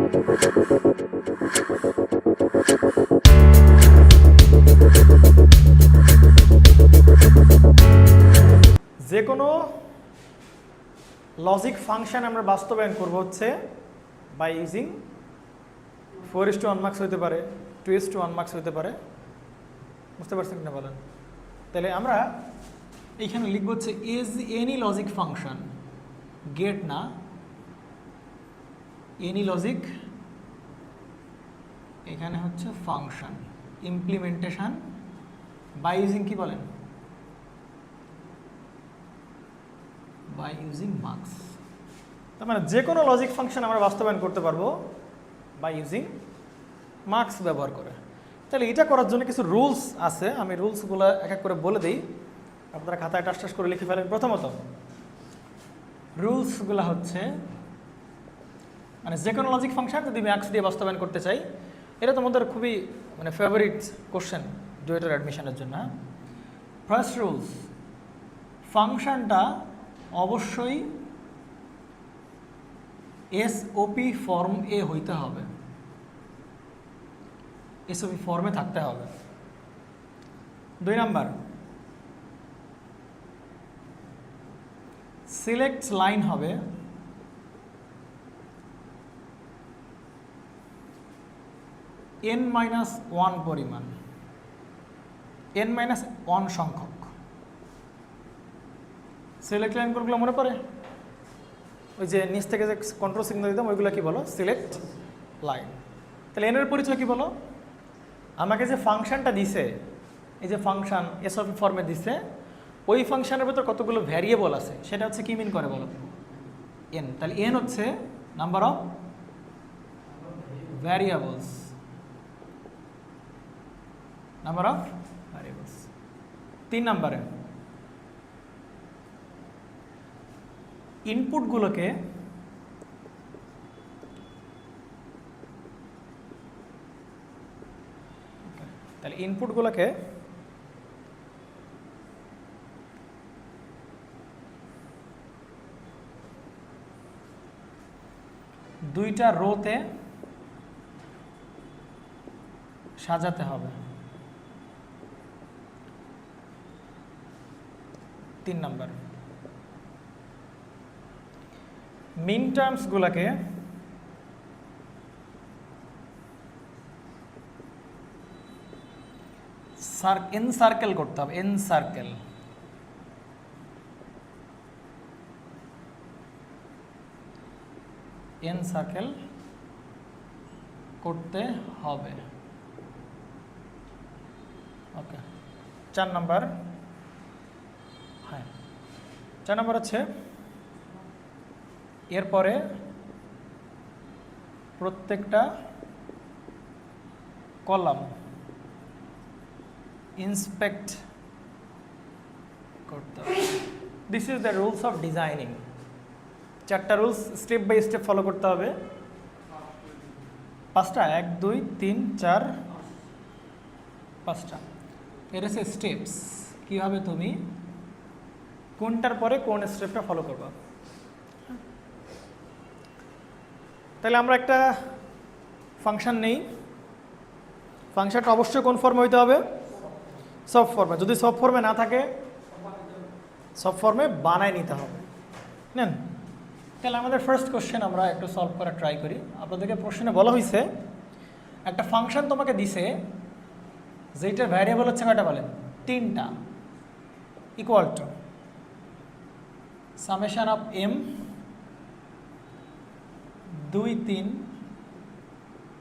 যে কোনো logic function আমরা বাস্তবায়ন করব হচ্ছে বাই ইউজিং 4:1 মার্কস হতে পারে, 2:1 মার্কস হতে পারে। বুঝতে পারছেন কিনা বলেন? তাহলে আমরা এইখানে লিখব হচ্ছে is any logic function, gate না, এনি লজিক, এখানে হচ্ছে ফাংশন ইমপ্লিমেন্টেশন বাই ইউজিং কি বলেন, বাই ইউজিং মার্কস। তার মানে যে কোনো লজিক ফাংশন আমরা বাস্তবায়ন করতে পারবো বাই ইউজিং মার্কস ব্যবহার করে। তাহলে এটা করার জন্য কিছু রুলস আছে, আমি রুলসগুলো এক এক করে বলে দিই, আপনারা খাতায় টাস করে লিখে ফেলেন। প্রথমত রুলসগুলো হচ্ছে, মানে যে কোনো লজিক ফাংশন যদি ম্যাক্স দিয়ে বাস্তবায়ন করতে চাই, এটা তোমাদের খুবই মানে ফেভারিট কোশ্চেন ডুয়েটের অ্যাডমিশনের জন্য। ফার্স্ট রুলস, ফাংশনটা অবশ্যই এসওপি ফর্ম এ হইতে হবে, এসওপি ফর্মে থাকতে হবে। 2 নাম্বার, সিলেক্ট লাইন হবে n-1 পরিমাণ, n-1 সংখ্যক। সিলেক্ট লাইন কোনগুলো মনে পড়ে? ওই যে নিচ থেকে যে কন্ট্রোল সিগন্যাল দিতাম ওইগুলো কি বলো? Select line. তাহলে এনের পরিচয় কি বলো? আমাকে যে ফাংশনটা দিছে, এই যে ফাংশন এসওপি ফর্মে দিছে, ওই ফাংশনের ভিতর কতগুলো ভ্যারিয়েবল আছে সেটা হচ্ছে কি মিন করে বলো? এন। তাহলে এন হচ্ছে number of variables, number of variables. 3 নাম্বারে ইনপুটগুলোকে তাহলে ইনপুটগুলোকে দুইটা রোতে সাজাতে হবে। 3 নাম্বার, মিন টার্মসগুলোকে এনসার্কেল করতে হবে, এনসার্কেল। এনসার্কেল করতে হবে। ওকে। 4 নাম্বার, হ্যাঁ 4 নাম্বার হচ্ছে এরপরে প্রত্যেকটা কলাম ইন্সপেক্ট করতে হবে। This is the rules of designing. 4টা rules step by step follow করতে হবে। 5টা, 1 2 3 4 5টা। এর হচ্ছে স্টেপস, কীভাবে তুমি কোনটার পরে কোন স্টেপটা ফলো করবা। তাহলে আমরা একটা ফাংশন নেই, ফাংশনটা অবশ্যই কোন ফর্মে হইতে হবে? সব ফর্মে। যদি সব ফর্মে না থাকে, সব ফর্মে বানায় নিতে হবে। নেন, তাহলে আমাদের ফার্স্ট কোশ্চেন আমরা একটু সলভ করার ট্রাই করি। আপনাদেরকে প্রশ্নে বলা হয়েছে একটা ফাংশন তোমাকে দিছে যেটার ভ্যারিয়েবল হচ্ছে কয়টা বলেন? 3টা, equal to summation of m 2 3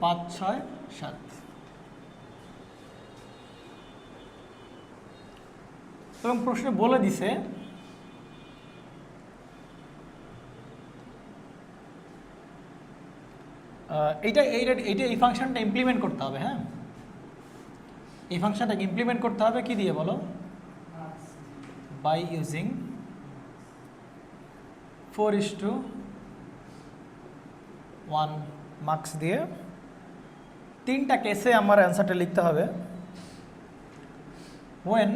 5 6 7। এবং প্রশ্নে বলে দিছে এই ফাংশনটা ইমপ্লিমেন্ট করতে হবে। হ্যাঁ, এই ফাংশনটা ইমপ্লিমেন্ট করতে হবে কি দিয়ে বলো? বাই ইউজিং 4:1 মার্কস দিয়ে। 3টা কেসে আমার অ্যান্সারটা লিখতে হবে। when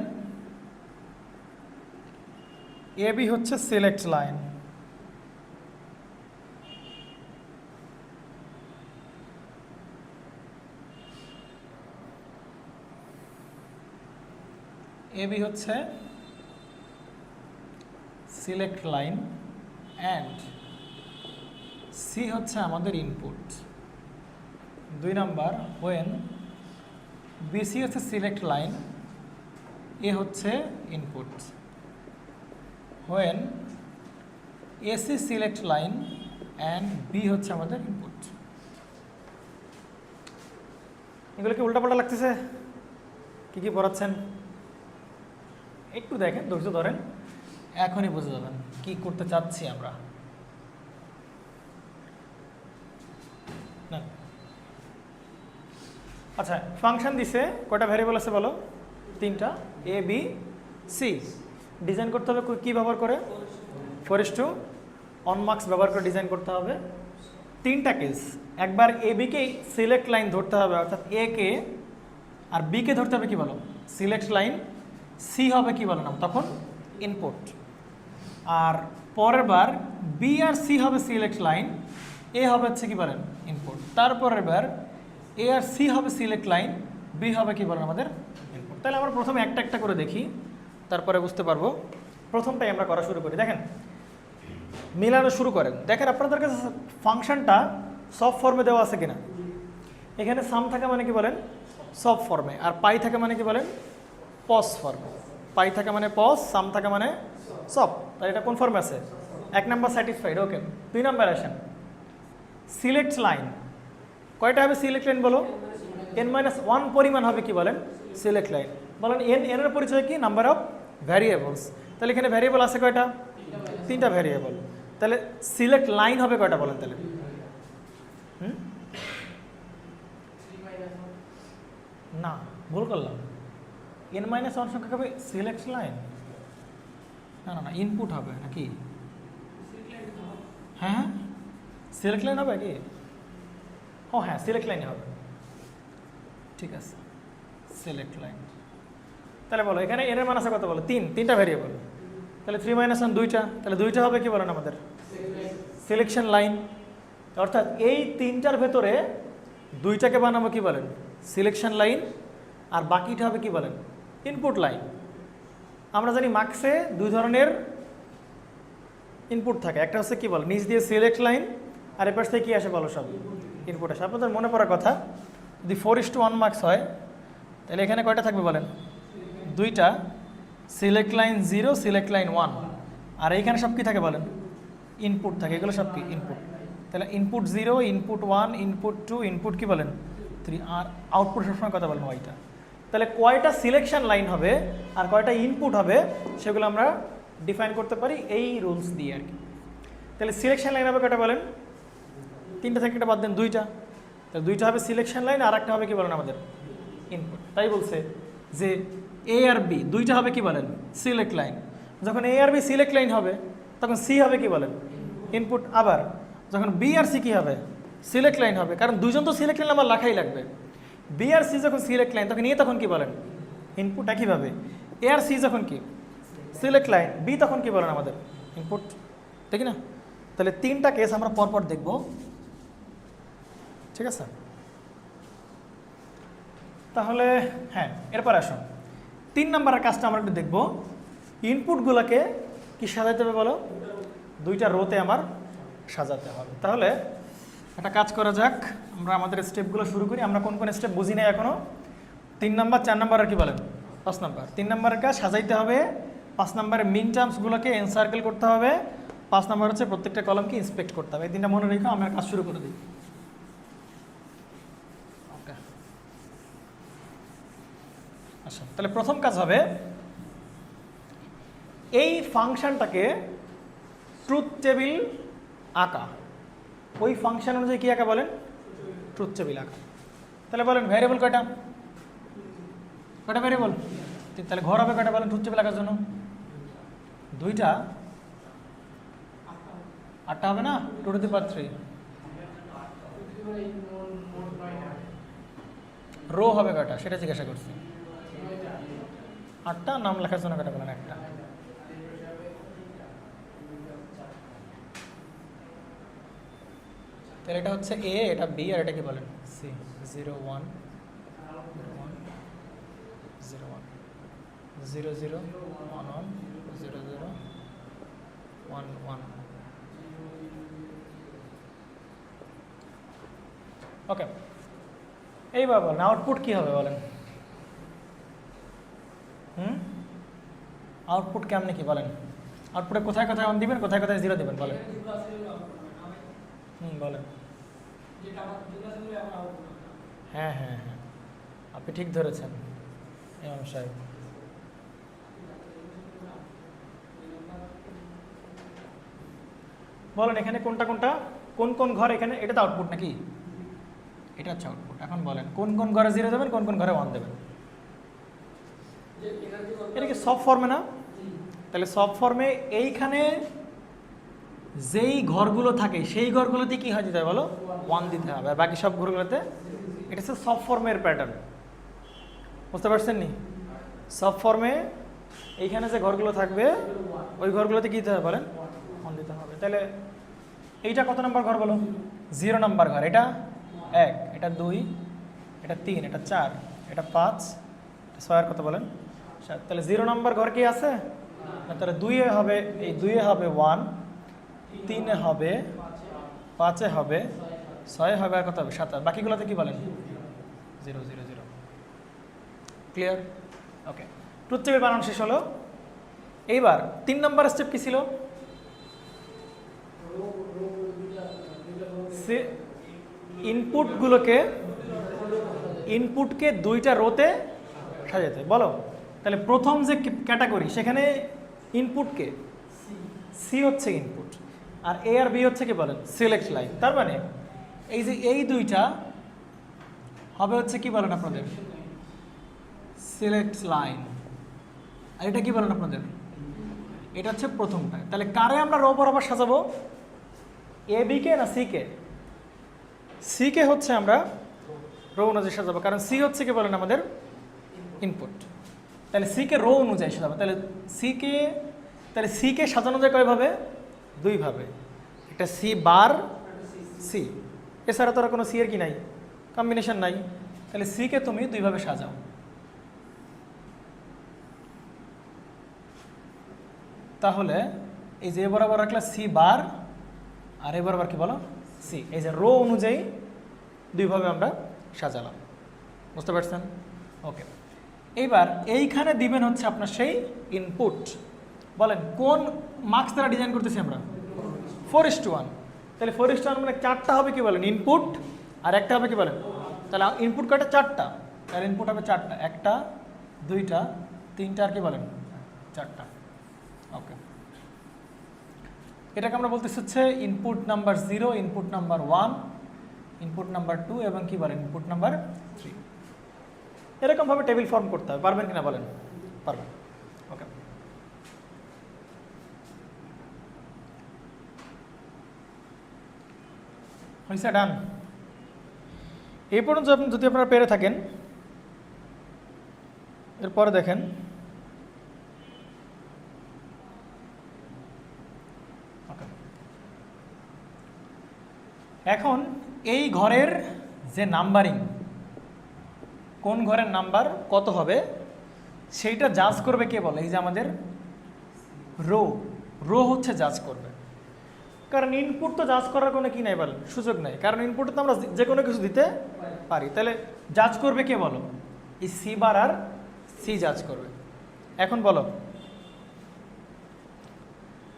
AB হচ্ছে সিলেক্ট লাইন, এ বি হচ্ছে সিলেক্ট লাইন অ্যান্ড সি হচ্ছে আমাদের ইনপুট। 2 নাম্বার ওয়েন বিসি হচ্ছে সিলেক্ট লাইন, এ হচ্ছে input. When AC select line and B হচ্ছে আমাদের ইনপুট। এগুলো কি উল্টাপাল্টা লাগতেছে? কি কি পড়াচ্ছেন একটু দেখেন, ধৈর্য ধরেন, এখনই বুঝে যাবেন কি করতে চাচ্ছি আমরা। না আচ্ছা, ফাংশন দিছে, কয়টা ভ্যারিয়েবল আছে বলো? 3টা, এ বি সি। ডিজাইন করতে হবে কি ব্যবহার করে? 4:1 মার্কস ব্যবহার করে ডিজাইন করতে হবে। 3টা কেস, একবার এ বিকে সিলেক্ট লাইন ধরতে হবে, অর্থাৎ এ কে, আর বি কে ধরতে হবে কি বলো? Select line. সি হবে কি বলো না তখন? ইনপুট। আর পরের বার বি আর সি হবে সিলেক্ট লাইন, এ হবে হচ্ছে কি বলেন? ইনপুট। তারপরের বার এ আর সি হবে সিলেক্ট লাইন, বি হবে কি বলেন আমাদের? ইনপুট। তাহলে আমরা প্রথমে একটা একটা করে দেখি, তারপরে বুঝতে পারবো। প্রথমটাই আমরা করা শুরু করি। দেখেন, মিলানো শুরু করেন। দেখেন আপনাদের কাছে ফাংশনটা সব ফর্মে দেওয়া আছে কিনা। এখানে সাম থাকা মানে কি বলেন? সব ফর্মে। আর পাই থাকা মানে কি বলেন? পজ ফর্মে। পাই থাকা মানে পজ, সাম থাকা মানে সব। তাহলে এটা কোন ফর্মে আছে? 1 নাম্বার স্যাটিসফাইড, ওকে। 2 নাম্বার আসেন, সিলেক্ট লাইন। কয়টা হবে সিলেক্ট লাইন বলো? n-1 পরিমাণ হবে কি বলেন? Select line. বলেন এর পরিচয় কি? Number of variables. তাহলে এখানে ভ্যারিয়েবল আছে কয়টা? 3টা ভ্যারিয়েবল। তাহলে সিলেক্ট লাইন হবে কয়টা বলেন তাহলে? না, ভুল করলাম। n-1 সংখ্যা হবে সিলেক্ট লাইন। না না না, ইনপুট হবে নাকি? হ্যাঁ, সিলেক্ট লাইন হবে কি? ও হ্যাঁ, সিলেক্ট লাইন হবে, ঠিক আছে, সিলেক্ট লাইন। তাহলে বলো এখানে এর মান আছে কত বলো? 3টা ভ্যারিয়েবল। তাহলে 3-1 2টা, তাহলে 2টা হবে কি বলেন আমাদের? Selection line. অর্থাৎ এই 3টার ভেতরে 2টাকে বানাবো কি বলেন? Selection line. আর বাকিটা হবে কি বলেন? Input line. আমরা জানি মার্কসে 2 ধরনের ইনপুট থাকে, একটা হচ্ছে কি বল নিচ দিয়ে সিলেক্ট লাইন, আর এর পাশ থেকে কি আসে বলো? সব ইনপুট আসে। আপনাদের মনে পড়ার কথা, যদি 4:1 মার্কস হয় তাহলে এখানে কয়টা থাকবে বলেন? 2টা, সিলেক্ট লাইন 0, সিলেক্ট লাইন 1। আর এইখানে সব কি থাকে বলেন? ইনপুট থাকে, এগুলো সব কি? ইনপুট। তাহলে ইনপুট 0, ইনপুট 1, ইনপুট 2, ইনপুট কি বলেন? 3। আর আউটপুট সবসময় কথা বলেন ওইটা। তাহলে কয়টা সিলেকশন লাইন হবে আর কয়টা ইনপুট হবে সেগুলো আমরা ডিফাইন করতে পারি এই রুলস দিয়ে আর কি। তাহলে সিলেকশন লাইন হবে কয়টা বলেন? 3টা থেকে একটা বাদ দেন, 2টা। তাহলে 2টা হবে সিলেকশন লাইন, আর একটা হবে কি বলেন আমাদের? ইনপুট। তাই বলছে যে এ আর বি 2টা হবে কি বলেন? Select line. যখন এ আর বি সিলেক্ট লাইন হবে তখন সি হবে কি বলেন? ইনপুট। আবার যখন বি আর সি কি হবে? সিলেক্ট লাইন হবে, কারণ দুজন তো সিলেক্ট লাইন আমার লেখাই লাগবে। বি আর সি যখন সিলেক্ট লাইন তখন এ তখন কি বলেন? ইনপুট। একইভাবে এ আর সি যখন কি সিলেক্ট লাইন, বি তখন কি বলেন আমাদের? ইনপুট, ঠিক না? তাহলে 3টা কেস আমরা পরপর দেখব, ঠিক আছে? তাহলে হ্যাঁ, এরপর আসুন 3 নাম্বারের কাজটা আমরা একটু দেখব। ইনপুটগুলোকে কি সাজাতে হবে বলো? 2টা রোতে আমার সাজাতে হবে। তাহলে একটা কাজ করা যাক, আমরা আমাদের স্টেপগুলো শুরু করি। আমরা কোন কোন স্টেপ বুঝি নাই এখনো? 3 নাম্বার, 4 নাম্বার আর কি বলেন? 5 নাম্বার। 3 নাম্বারের কাজ সাজাইতে হবে, 5 নাম্বারের মিন টার্মসগুলোকে এনসার্কেল করতে হবে, 5 নাম্বার হচ্ছে প্রত্যেকটা কলামকে ইন্সপেক্ট করতে হবে। এই 3টা মনে রেখো, আমরা কাজ শুরু করে দিই। ওকে, আচ্ছা, তাহলে প্রথম কাজ হবে এই ফাংশনটাকে ট্রুথ টেবিল আঁকা। ওই ফাংশন অনুযায়ী কি আঁকা বলেন? ট্রুথ টেবিল আঁকা। তাহলে বলেন ভ্যারিয়েবল কয়টা? কয়টা ভ্যারিয়েবল? তাহলে ঘর হবে কয়টা বলেন ট্রুথ টেবিল আঁকার জন্য? 2টা। 8টা হবে না? 2 to the power 3। রো হবে কয়টা সেটা জিজ্ঞাসা করছি। 8টা। নাম লেখার জন্য কয়টা বলেন? 1টা। তাহলে এটা হচ্ছে এ, এটা বি, আর এটা কি বলেন? সি। 0 1 0 1 0 1 0 0 1 1 0 0 1 1। ওকে, এইবার বলেন আউটপুট কি হবে বলেন। আউটপুট কেমনে কি বলেন? আউটপুটে কোথায় কোথায় 1 দিবেন, কোথায় কোথায় 0 দিবেন বলেন। বলেন। হ্যাঁ হ্যাঁ হ্যাঁ, আপনি ঠিক ধরেছেন ইমাম সাহেব। বলেন এখানে কোনটা কোনটা, কোন কোন ঘর এখানে, এটা তো আউটপুট নাকি? এটা হচ্ছে আউটপুট। এখন বলেন কোন কোন ঘরে 0 দেবেন, কোন কোন ঘরে 1 দেবেন। এটা কি সব ফর্মে না? তাহলে সব ফর্মে এইখানে যেই ঘরগুলো থাকে সেই ঘরগুলোতে কি হয় দিতে হবে বলো, 1 দিতে হবে, আর বাকি সব ঘরগুলোতে। এটা হচ্ছে সব ফর্মের প্যাটার্ন, বুঝতে পারছেন নি? সব ফর্মে এইখানে যে ঘরগুলো থাকবে ওই ঘরগুলোতে কি দিতে হবে বলেন, 1 দিতে হবে। তাহলে এইটা কত নম্বর ঘর বলো? 0 নম্বর ঘর। এটা 1, এটা 2, এটা 3, এটা 4, এটা 5, এটা 6 আর কত বলেন 7। তাহলে 0 নম্বর ঘর কি আছে না? তাহলে 2-এ হবে, এই 2-এ হবে 1, 3-এ হবে, 5-এ হবে, 6-এ হবে, আর কত হবে 7। বাকিগুলোতে কি বলেন 0 0 0। ক্লিয়ার? ওকে, ট্রুথ টেবিল বানানো শেষ হলো। এইবার 3 নম্বর স্টেপ কি ছিল? ইনপুটকে 2টা রোতে সাজাতে বলো। তাহলে প্রথম যে ক্যাটাগরি সেখানে ইনপুটকে সি হচ্ছে ইনপুট, আর এ আর বি হচ্ছে কি বলেন সিলেক্ট লাইন। তার মানে এই যে এই 2টা হবে হচ্ছে কি বলেন আপনাদের সিলেক্ট লাইন, আর এটা কি বলেন আপনাদের, এটা হচ্ছে প্রথমটা। তাহলে কারে আমরা রো বরাবর সাজাবো, এ বি কে না সি কে? সি কে হচ্ছে আমরা রো অনুযায়ী সাজাবো, কারণ সি হচ্ছে কি বলেন আমাদের ইনপুট। তাহলে সি কে রো অনুযায়ী সাজাবো। তাহলে সি কে সাজানো যায় কয়ভাবে? 2 ভাবে। একটা সি বার সি, এছাড়া তো আর কোনো সি এর কি নাই, কম্বিনেশন নাই। তাহলে সি কে তুমি 2 ভাবে সাজাও। তাহলে এই যে বরাবর রাখলা সি বার, আর এ বরাবর কি বলো সি। এই যে রো অনুযায়ী 2 ভাবে আমরা সাজালাম, বুঝতে পারছেন? ওকে, এইবার এইখানে দিবেন হচ্ছে আপনার সেই ইনপুট। বলেন কোন মার্কস দ্বারা ডিজাইন করতেছি আমরা? 4:1। তাহলে 4:1 মানে 4টা হবে কি বলেন ইনপুট, আর একটা হবে কি বলেন, তাহলে ইনপুট কয়টা? 4টা। তাহলে ইনপুট হবে 4টা, 1টা 2টা 3টা আর কি বলেন 4টা। ওকে, এটাকে আমরা বলতেছি হচ্ছে input number 0, input number 1, input number 2 এবং কি বলেন ইনপুট নাম্বার 3। এরকমভাবে টেবিল ফর্ম করতে হবে, পারবেন কিনা বলেন? পারবেন। ওকে, হয়েছে, ডান। এই পর্যন্ত যদি আপনারা পেরে থাকেন, এরপরে দেখেন এখন এই ঘরের যে নাম্বারিং, কোন ঘরের নাম্বার কত হবে সেইটা জাজ করবে কে বলে? এই যে আমাদের রো হচ্ছে জাজ করবে। কারণ ইনপুট তো জাজ করার কোনো কি নাই বলেন, সুযোগ নাই, কারণ ইনপুটে তো আমরা যে কোনো কিছু দিতে পারি। তাহলে জাজ করবে কে বলো? এই সি বার আর সি জাজ করবে। এখন বলো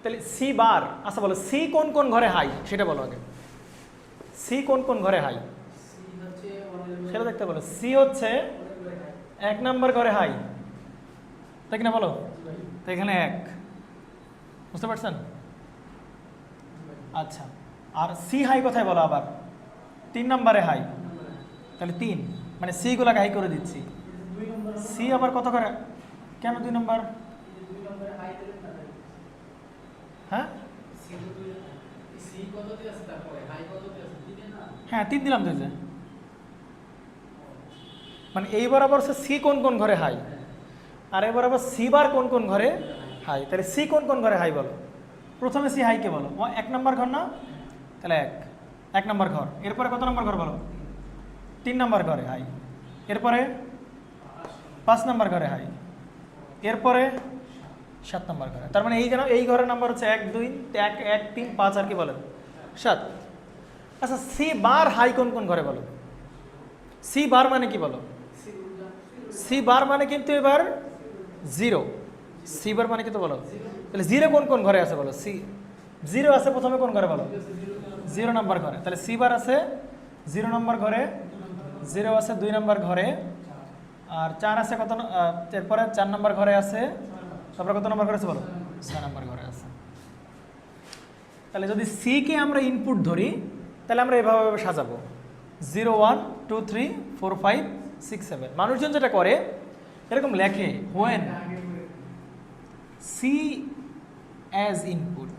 তাহলে সি বার, আচ্ছা বলো সি কোন কোন ঘরে হাই সেটা বলো আগে। সি কোন কোন ঘরে হাই সেটা দেখতে বলো। সি হচ্ছে 1 নম্বর ঘরে হাই, তাই কিনা বলো? তো এখানে 1, বুঝতে পারছেন? আচ্ছা, আর সি হাই কোথায় বলো আবার? 3 নম্বরে হাই, তাহলে 3 মানে সি গুলাকে হাই করে দিচ্ছি। সি আবার কত করে, কেন 2 নম্বর? হ্যাঁ হ্যাঁ 3 দিলাম তো, যে মানে এই বরাবর সি কোন কোন ঘরে হাই, আর এই বরাবর সি বার কোন কোন ঘরে হাই। তাহলে সি কোন কোন ঘরে হাই বলো? প্রথমে সি হাই কে বলো? 1 নম্বর ঘর না? তাহলে 1 নম্বর ঘর। এরপরে কত নম্বর ঘর বলো? 3 নম্বর ঘরে হাই। এরপরে 5 নম্বর ঘরে হাই। এরপরে 7 নম্বর ঘরে, তার মানে এই ঘরের নাম্বার হচ্ছে 1 2 1 1 3 5 আর কি বলেন 7। আচ্ছা সি বার হাই কোন কোন ঘরে বলো? সি বার মানে কি বলো? সি বার মানে কিন্তু এবার 0। সি বার মানে কিন্তু বলো, তাহলে 0 কোন কোন ঘরে আছে বলো? সি 0 আছে প্রথমে কোন ঘরে বলো? 0 নম্বর ঘরে। তাহলে সি বার আছে 0 নম্বর ঘরে, 0 আছে 2 নম্বর ঘরে, আর 4 আছে কত? এরপরে 4 নম্বর ঘরে আছে, তারপরে কত নম্বর ঘরে আছে বলো? 6 নম্বর ঘরে আছে। তাহলে যদি সি কে আমরা ইনপুট ধরি তাহলে আমরা এভাবে সাজাবো 0 1 2 3 4 5 6 7। মানুষজন যেটা করে এরকম লেখে when c as input,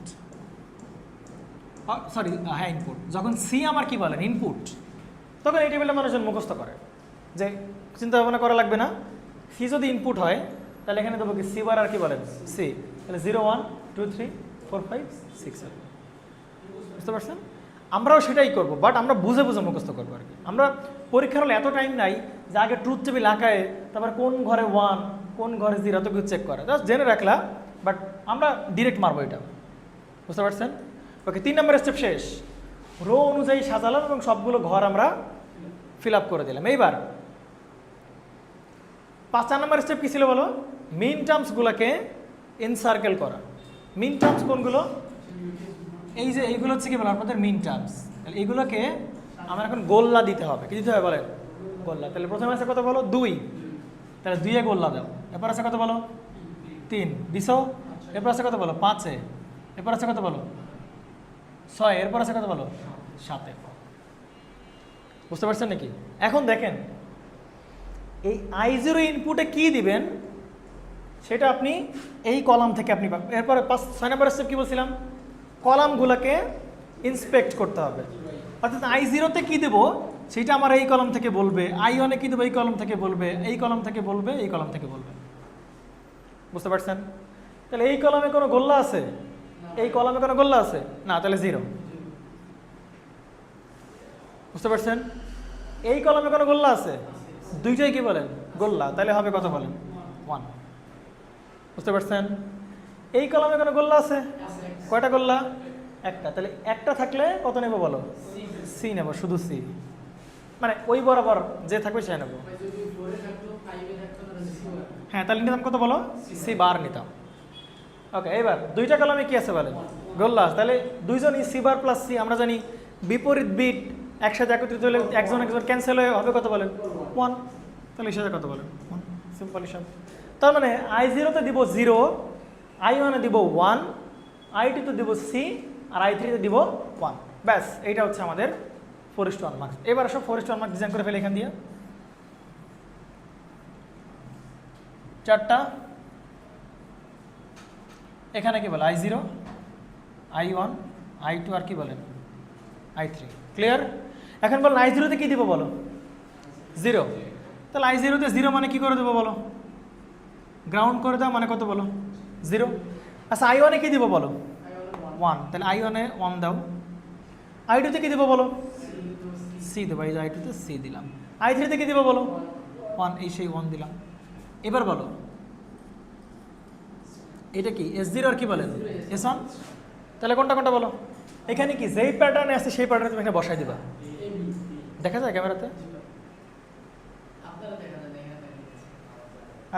sorry হ্যাঁ ইনপুট, যখন সি আমার কি বলেন ইনপুট, তখন এই টেবিলটা মানুষজন মুখস্থ করে, যে চিন্তা ভাবনা করা লাগবে না। সি যদি ইনপুট হয় তাহলে এখানে দেবো কি সি বার আর কি বলেন সি, তাহলে 0 1 2 3 4 5 6 7। বুঝতে পারছেন? আমরাও সেটাই করব, বাট আমরা বুঝে বুঝে মুখস্থ করবো আর কি। আমরা পরীক্ষার হলে এত টাইম নাই যে আগে ট্রুথ টেবিল আঁকায় তারপর কোন ঘরে 1 কোন ঘরে 0 এত কিছু চেক করে, জাস্ট জেনে রাখলা, বাট আমরা ডিরেক্ট মারবো এটা। বুঝতে পারছেন? ওকে, 3 নম্বর স্টেপ শেষ। রো অনুযায়ী সাজালাম এবং সবগুলো ঘর আমরা ফিল আপ করে দিলাম। এইবার 5 নম্বর স্টেপ কি ছিল বলো? মিন টার্মসগুলোকে এনসার্কেল করা। মিন টার্মস কোনগুলো? এই যে এইগুলো হচ্ছে কি বলো আপনাদের মিন টার্মস। তাহলে এইগুলোকে আমার এখন গোল্লা দিতে হবে। কি দিতে হবে বলেন? গোল্লা। তাহলে প্রথমে আছে কত বলো? 2, তাহলে 2 এ গোল্লা দাও। এরপর আছে কত বলো? 3 দিছো। এরপর আছে কত বলো? 5 এ। এরপর আছে কত বলো? 6। এরপর আছে কত বলো? 7 এ। বুঝতে পারছেন নাকি? এখন দেখেন এই i0 ইনপুটে কি দিবেন সেটা আপনি এই কলাম থেকে আপনি পাবেন। এরপরে 6 নম্বর স্টেপ কি বলছিলাম? কলামগুলোকে ইন্সপেক্ট করতে হবে। অর্থাৎ i0-তে কী দেবো সেটা আমার এই কলাম থেকে বলবে, i1-এ কী দেবো এই কলাম থেকে বলবে, এই কলাম থেকে বলবে, এই কলাম থেকে বলবে। বুঝতে পারছেন? তাহলে এই কলামে কোনো গোল্লা আছে? এই কলামে কোনো গোল্লা আছে না, তাহলে 0। বুঝতে পারছেন? এই কলামে কোনো গোল্লা আছে? দুইটাই কি বলেন? গোল্লা। তাহলে হবে কত বলেন? 1। বুঝতে পারছেন? এই কলামে কোনো গোল্লা আছে? কয়টা গোল্লা? একটা। তাহলে একটা থাকলে কত নেব বলো? সি নেব, শুধু সি, মানে ওই বরাবর যে থাকবে সে নেব। হ্যাঁ, তাহলে নিতাম কত বলো? সি বার নিতাম। ওকে, এবার দুইটা কলামে কি আছে বলেন? গোল্লা। তাহলে দুইজনই সি বার প্লাস সি, আমরা জানি বিপরীত বিট একসাথে একত্রিত হলে একজন ক্যান্সেল হয়ে হবে কত বলেন? 1। তাহলে হিসাবে কত বলেন? 1। সিম্পল হিসাব। তার মানে i0-তে দিব 0, i1-এ দিব 1, i2-তে দিব সি, আর i3-তে দিব 1। ব্যাস, এইটা হচ্ছে আমাদের 4:1 মার্কস। এবার সব 4:1 মার্কস ডিজাইন করে ফেলে এখান দিয়ে 4টা। এখানে কি বলে? i0, i1, i2 আর কি বলেন? i3। ক্লিয়ার? এখন বলেন i0-তে কি দিব বলো? 0। তাহলে i0-তে 0 মানে কি করে দেবো বলো? গ্রাউন্ড করে দাও, মানে কত বলো? 0। আচ্ছা i1-এ কি দিব বলো? 1। তাহলে i1-এ 1 দাও। i2-তে কি দিব বলো? সি দেবো। এই যে i2-তে সি দিলাম। i3-তে কি দিব বলো? 1। এই সেই 1 দিলাম। এবার বলো এটা কি? S0 আর কি বলেন? S1। তাহলে কোনটা কোনটা বলো? এখানে কি যেই প্যাটার্নে আছে সেই প্যাটার্নে তুমি এখানে বসাই দিবা। দেখা যায় ক্যামেরাতে?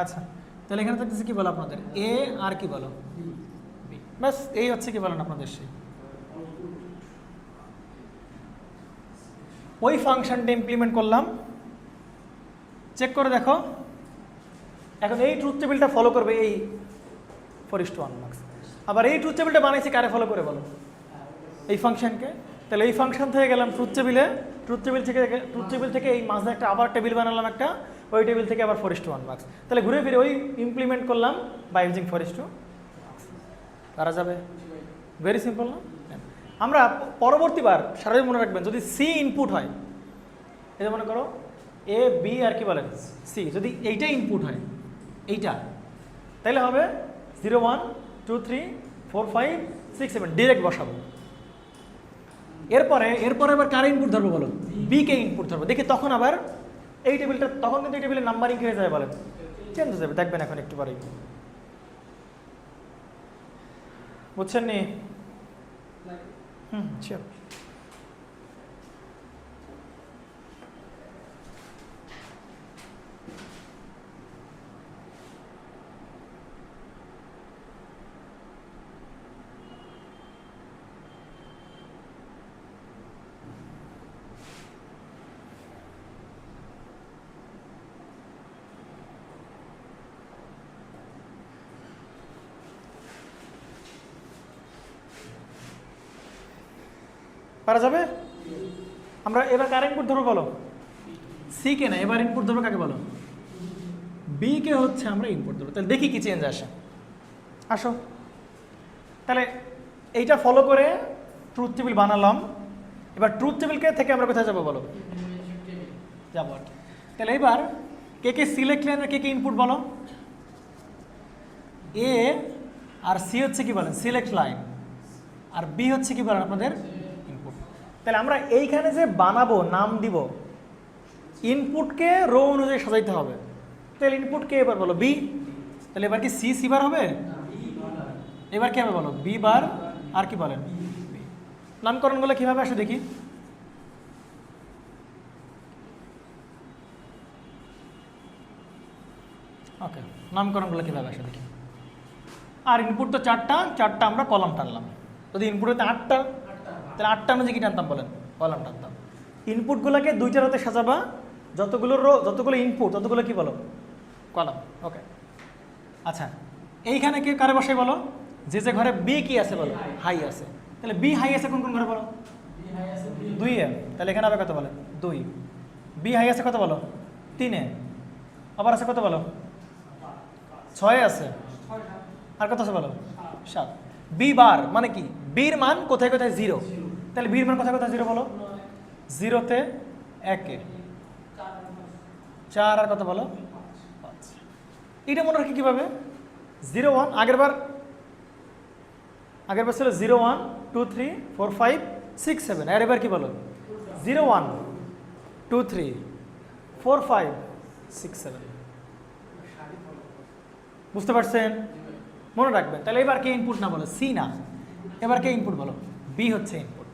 আচ্ছা, তাহলে এখানে থাকতেছে কি বলো আপনাদের? এ আর কি বলো? বি। ব্যাস, এই হচ্ছে কি বলেন আপনাদের সেই ওই ফাংশনটা ইমপ্লিমেন্ট করলাম। চেক করে দেখো। এখন এই ট্রুথ টেবিলটা ফলো করবে এই 4:1 মার্কস। আবার এই ট্রুথ টেবিলটা বানাইছি কারে ফলো করে বলো? এই ফাংশনকে। তাহলে এই ফাংশন থেকে গেলাম ট্রুথ টেবিলে, ট্রুথ টেবিল থেকে এই মাঝে একটা আবার টেবিল বানালাম একটা, ওই টেবিল থেকে আবার 4:1 মার্কস। তাহলে ঘুরে ফিরে ওই ইমপ্লিমেন্ট করলাম বাই ইউজিং 4:2 করা যাবে। ভেরি সিম্পল না? আমরা পরবর্তীবার সারাই মনে রাখবেন, যদি সি ইনপুট হয়, এটা মনে করো এ বি আর কি বলেন সি, যদি এইটা ইনপুট হয় এইটা, তাহলে হবে 0 1 2 3 4 5 6 7 ডিরেক্ট বসাবো। এরপরে এবার কার ইনপুট ধরবো বলো? বি কে ইনপুট ধরবো। দেখি তখন আবার এই টেবিলটা, তখন কিন্তু এই টেবিলের নাম্বারিং হয়ে যায় বলেন, চেঞ্জ হয়ে যাবে, দেখবেন এখন একটু পরেই। বুঝছেন নি? শিওর। পারা যাবে? আমরা এবার কার ইনপুট ধরবো বলো? সি কে না, এবার ইনপুট ধরবো কাকে বলো? বি কে হচ্ছে আমরা ইনপুট ধরবো। তাহলে দেখি কি চেঞ্জ আসে। আসো তাহলে এইটা ফলো করে ট্রুথ টেবিল বানালাম। এবার ট্রুথ টেবিলকে থেকে আমরা কোথায় যাবো বলো? যাবো। তাহলে এবার কে কে সিলেক্ট লাইন আর কে কে ইনপুট বলো? এ আর সি হচ্ছে কি বলেন? Select line. আর বি হচ্ছে কি বলেন আপনাদের? ইনপুট। তাহলে আমরা এইখানে যে বানাবো, নাম দিব, ইনপুটকে রো অনুযায়ী সাজাইতে হবে। তাহলে ইনপুট কে এবার বলো? বি। তাহলে এবার কি সি সি বার হবে? এবার কি হবে বলো? বি বার। আর কি বলেন? নামকরণগুলো কিভাবে আসে দেখি। ওকে, নামকরণগুলো কিভাবে আসে দেখি। আর ইনপুট তো চারটা আমরা কলাম টানলাম। যদি ইনপুট হতে 8টা, তাহলে 8টা অনুযায়ী কি টানতাম বলেন? কলাম টানতাম। ইনপুটগুলোকে 2টা রোতে সাজাবা, যতগুলো ইনপুট ততগুলো কি বলো? কলাম। ওকে, আচ্ছা এইখানে কে কারে বসে বলো? যে যে ঘরে বি কি আছে বলো? হাই আছে। তাহলে বি হাই আছে কোন কোন ঘরে বলো? 2-এ। তাহলে এখানে হবে কত বলে? 2। বি হাই আছে কত বলো? 3-এ। আবার আছে কত বলো? 6-এ আছে। আর কত আছে বলো? 7। বি বার মানে কি? বির মান কোথায় কোথায় 0। তাহলে বির মান কোথায় কোথায় 0 বলো? 0-তে, 1-এ, 4 আর কত বলো? 5। এটা মনে রাখি কিভাবে? 0 1 আগের বার ছিল 0 1 2 3 4 5 6 7। আর এবার কি বলো? 0 1 2 3 4 5 6 7। বুঝতে পারছেন? মনে রাখবেন। তাহলে এবার কে ইনপুট না বলো? সি না, এবার কে ইনপুট বলো? বি হচ্ছে ইনপুট।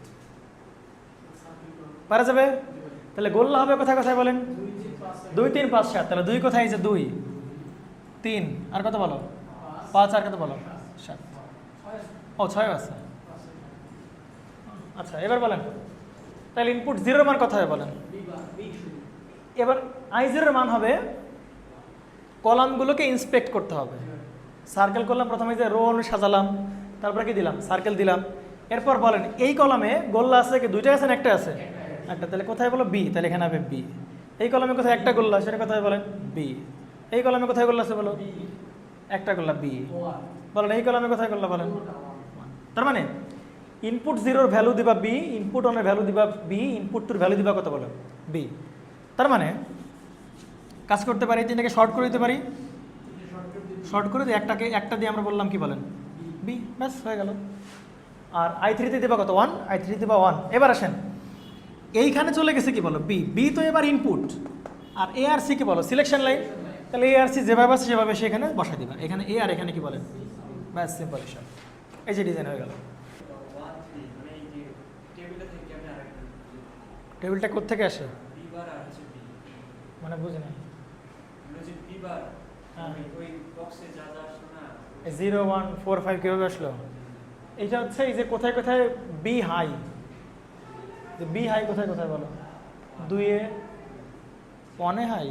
পারা যাবে? তাহলে গোল্লা হবে কোথায় কোথায় বলেন? 2 3 5 7। তাহলে 2 কোথায়? যে 2 3 আর কত বলো? 5 আর কত বলো? 7। ও 6 আছে। আচ্ছা এবার বলেন তাহলে ইনপুট 0-এর মান কত হবে বলেন? এবার i0-এর মান হবে, কলামগুলোকে ইন্সপেক্ট করতে হবে। সার্কেল করলাম, প্রথমে যে রো অনুযায়ী সাজালাম, তারপরে কি দিলাম? সার্কেল দিলাম। এরপর বলেন এই কলামে গোল্লা আছে কি? 2টা আছে না একটা আছে? একটা। তাহলে কোথায় বলো? বি। তাহলে এখানে হবে বি। এই কলামে কোথায় একটা গোল্লা, সেটা কোথায় বলেন? বি। এই কলামে কোথায় গোল্লা আছে বলো? একটা গোল্লা, বি। বলেন এই কলামে কোথায় গোল্লা বলেন? তার মানে ইনপুট 0-এর ভ্যালু দিবা বি, ইনপুট 1-এর ভ্যালু দিবা বি, ইনপুট 2-এর ভ্যালু দিবা কত বলো? বি। তার মানে কাজ করতে পারি, 3টাকে শর্ট করে দিতে পারি। শর্ট করে দিয়ে একটা দিয়ে আমরা বললাম কি বলেন? বি। ব্যাস হয়ে গেল। আর i3-তে দেবা কত? 1। i3 দেবা 1। এবার আসেন এইখানে চলে গেছে কি বলো? বি। বি তো এবার ইনপুট। আর এ আর সি কি বলো? Selection line. তাহলে এ আর সি যেভাবে আছে সেভাবে সেখানে বসাই দিবা। এখানে এ আর এখানে কি বলেন? ব্যাস সিম্পল হিসাব। এই যে ডিজাইন হয়ে গেল। টেবিলটা কোত্থেকে আসে? মানে বুঝি না। 0 1 4 5 কিভাবে আসলো? এটা হচ্ছে এই যে কোথায় কোথায় বি হাই, বি হাই কোথায় কোথায় বলো? 2-এ, 1-এ হাই।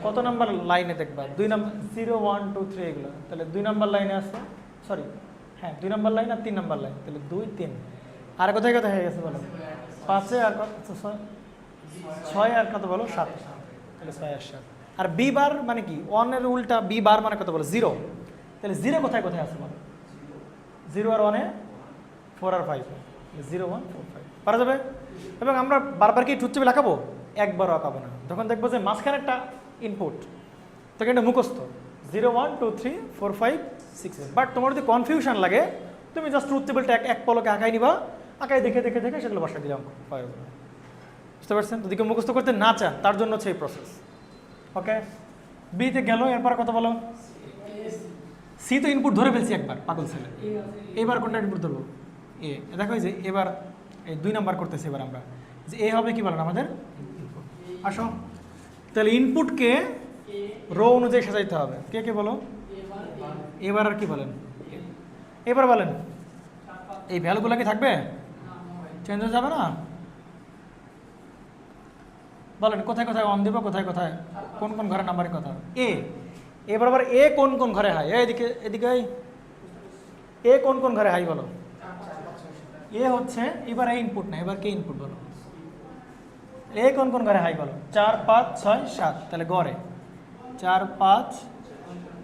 কত নাম্বার লাইনে দেখবা? 2 নাম্বার, 0 1 2 3 এগুলো। তাহলে 2 নাম্বার লাইনে আছে, সরি হ্যাঁ 2 নাম্বার লাইন আর 3 নাম্বার লাইন। তাহলে 2 3। আর কোথায় কোথায় হয়ে গেছে বলো? 5-এ আর কত? 6 আর কত বলো? 7। তাহলে 6 আর 7। আর বি বার মানে কি? 1-এর উল্টা বি বার মানে কত বলো? 0। তাহলে 0 কোথায় কোথায় আছে বলো? 0 আর 1-এ, 4 আর 5। 0 1 4 5 পারা যাবে? এবং আমরা বারবার কি ট্রুথ টেবিল আঁকাবো? একবারও আঁকাবো না। যখন দেখবো যে মাঝখানে একটা ইনপুট, তখন এটা মুখস্থ 0 1 2 3 4 5 6 7। বাট তোমার যদি কনফিউশন লাগে, তুমি জাস্ট ট্রুথ টেবিলটা এক পলকে আঁকাই নিবা, আঁকাই দেখে দেখে দেখে সেগুলো বসাই দিলাম। বুঝতে পারছেন? যদি কেউ মুখস্থ করতে না চান তার জন্য হচ্ছে এই প্রসেস। ওকে, বিতে গেল। এরপর কত বলো? সি তো ইনপুট ধরে ফেলছি একবার, পাগল ছেলে। এবার কোনটা ইনপুট ধরবো? এ। দেখো এই যে এবার এই 2 নাম্বার করতেছি এবার আমরা, যে এ হবে কি বলেন আমাদের ইনপুট। আসো তাহলে ইনপুটকে রো অনুযায়ী সাজাইতে হবে। কে কে বলো? এবার আর কি বলেন? এবার বলেন, এই ভ্যালুগুলো কি থাকবে? চেঞ্জ হয়ে যাবে না? বলেন কোথায় কোথায় অন দিব, কোথায় কোথায় কোন কোন ঘরের নাম্বারের কথা? এ। এবার আবার এ কোন কোন ঘরে হাই? এদিকে এদিকে এ কোন কোন ঘরে হাই বলো? এ হচ্ছে এবার এই ইনপুট না, এবার কে ইনপুট বলো? এ কোন কোন ঘরে হাই বলো? 4 5 6 7। তাহলে গড়ে 4 5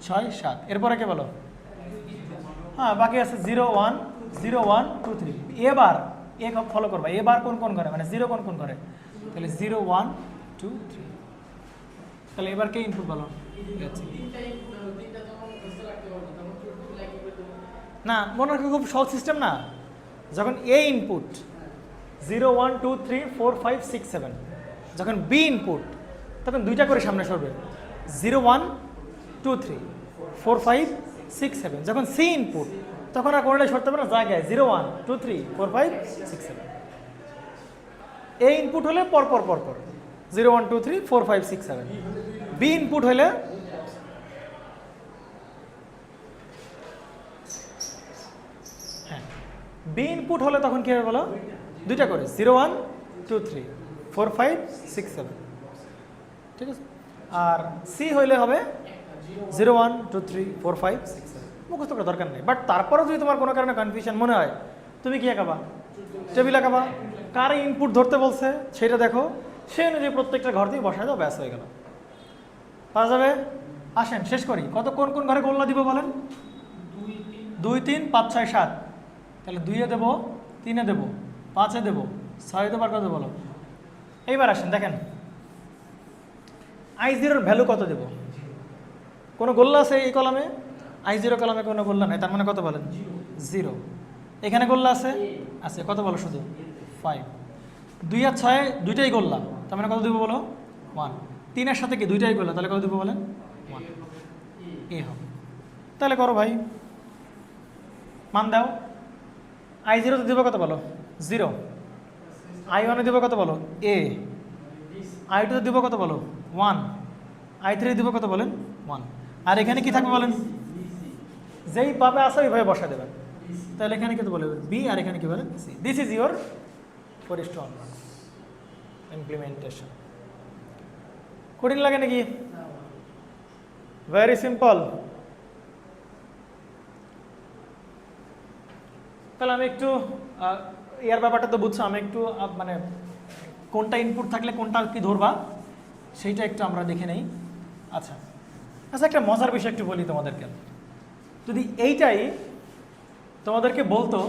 6 7। এরপরে কে বলো? হ্যাঁ বাকি আছে 0 1 0 1 2 3। এবার এ ফলো করবা, এবার কোন কোন ঘরে, মানে 0 কোন কোন ঘরে? তাহলে 0 1 2 3। তাহলে এবার কে ইনপুট বলো? না মনে রাখো খুব সহজ সিস্টেম না। যখন এ ইনপুট 0 1 2 3 4 5 6 7, যখন বি ইনপুট তখন দুইটা করে সামনে সরবে, 0 1 2 3 4 5 6 7। যখন সি ইনপুট তখন আর কোনোটাই সরতে পারে না, জায়গায় 0 1 2 3 4 5 6 7। এ ইনপুট হলে পরপর পরপর 0 1 2 3 4 5 6 7। বি ইনপুট হলে বি ইনপুট হলে তখন কি হবে বলো? দুইটা করে 0 1 2 3 4 5 6 7। ঠিক আছে। আর সি হইলে হবে 0 1 2 3 4 5 6 7। মুখস্থ করার দরকার নেই, বাট তারপরেও যদি তোমার কোনো কারণে কনফিউশন মনে হয়, তুমি কি আঁকাবা? টেবিল আঁকাবা। কার ইনপুট ধরতে বলছে সেটা দেখো, সেই অনুযায়ী প্রত্যেকটা ঘর দিয়ে বসায় দাও, ব্যাস হয়ে গেল, পাওয়া যাবে। আসেন শেষ করি। কত কোন কোন ঘরে গোল্লা দিব বলেন? 2 3 5 6 7। তাহলে 2-এ দেবো, 3-এ দেবো, 5-এ দেবো, 6-এ দেবো, আর কত বলো? এইবার আসেন দেখেন i0 ভ্যালু কত দেব? কোনো গোল্লা আছে এই কলামে? i0 কলামে কোনো গোল্লা নেই, তার মানে কত বলেন? 0। এখানে গোল্লা আছে? আছে, কত বলো? শুধু 5। 2 আর 6 দুইটাই গোল্লা, তার মানে কত দিব বলো? 1। 3-এর সাথে কি দুইটাই গোল্লা, তাহলে কত দিব বলেন? 1। এ হবে। তাহলে করো ভাই, মান দাও। i0 তে দিব কত বলো? 0। i1 এ দিব কত বলো? a। i2 তে দিব কত বলো? 1। i3 দিব কত বলেন? 1। আর এখানে কি থাকবে বলেন? যেই পাবে আসো ওইভাবে বসা দেবেন। তাহলে এখানে কত বলবেন? বি। আর এখানে কি বলেন? C. This is your 4:1 implementation. কঠিন লাগে নাকি? Very simple. তাহলে আমি একটু ইয়ার ব্যাপারটা তো বুঝছো, আমি একটু মানে কোনটা ইনপুট থাকলে কোনটা কি ধরবা সেইটা একটু আমরা দেখে নেই। আচ্ছা আচ্ছা, একটা মজার বিষয় একটু বলি তোমাদেরকে। যদি এইটাই তোমাদেরকে বলতো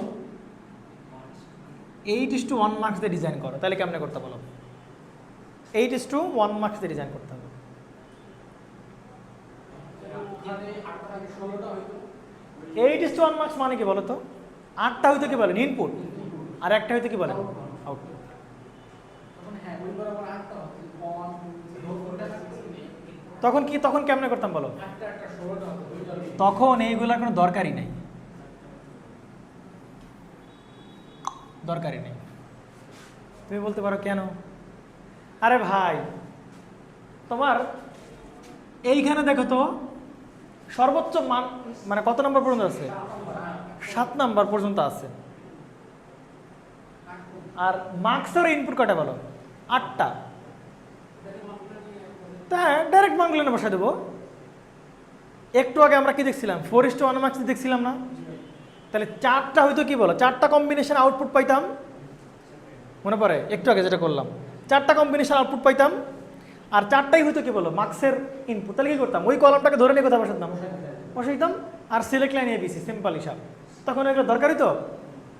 8:1 মার্কস দিয়ে ডিজাইন করো, তাহলে কেমনে করতে বলো? 8:1 মার্কস দিয়ে ডিজাইন করতে হবে। 8:1 মার্কস মানে কি বলো তো? 8টা হইতো কি বলেন? ইনপুট। আর একটা হইতো কি বলেন? আউটপুট। তখন কি, তখন কেমনে করতাম বলো? তখন এইগুলোর কোনো দরকারই নেই, দরকারই নেই। তুমি বলতে পারো কেন? আরে ভাই তোমার এইখানে দেখো তো সর্বোচ্চ মান মানে কত নম্বর পর্যন্ত আছে? 7 নাম্বার পর্যন্ত আছে। আর মার্কসের ইনপুট কটা বলো? 8টা। তা ডাইরেক্ট বাংলানে বসাই দেবো। একটু আগে আমরা কি দেখছিলাম? 4:1 মার্কস দেখছিলাম না? তাহলে 4টা হয়তো কি বলো? 4টা কম্বিনেশন আউটপুট পাইতাম, মনে পড়ে? একটু আগে যেটা করলাম, 4টা কম্বিনেশন আউটপুট পাইতাম। আর 4টাই হয়তো কি বলো? মার্কসের ইনপুট। তাহলে কি করতাম? ওই কলামটাকে ধরে নিয়ে কোথায় বসাতাম? বসাইতাম। আর সিলেক্ট লাইন এবিসি, সিম্পল হিসাব। তখন এগুলো দরকারই তো?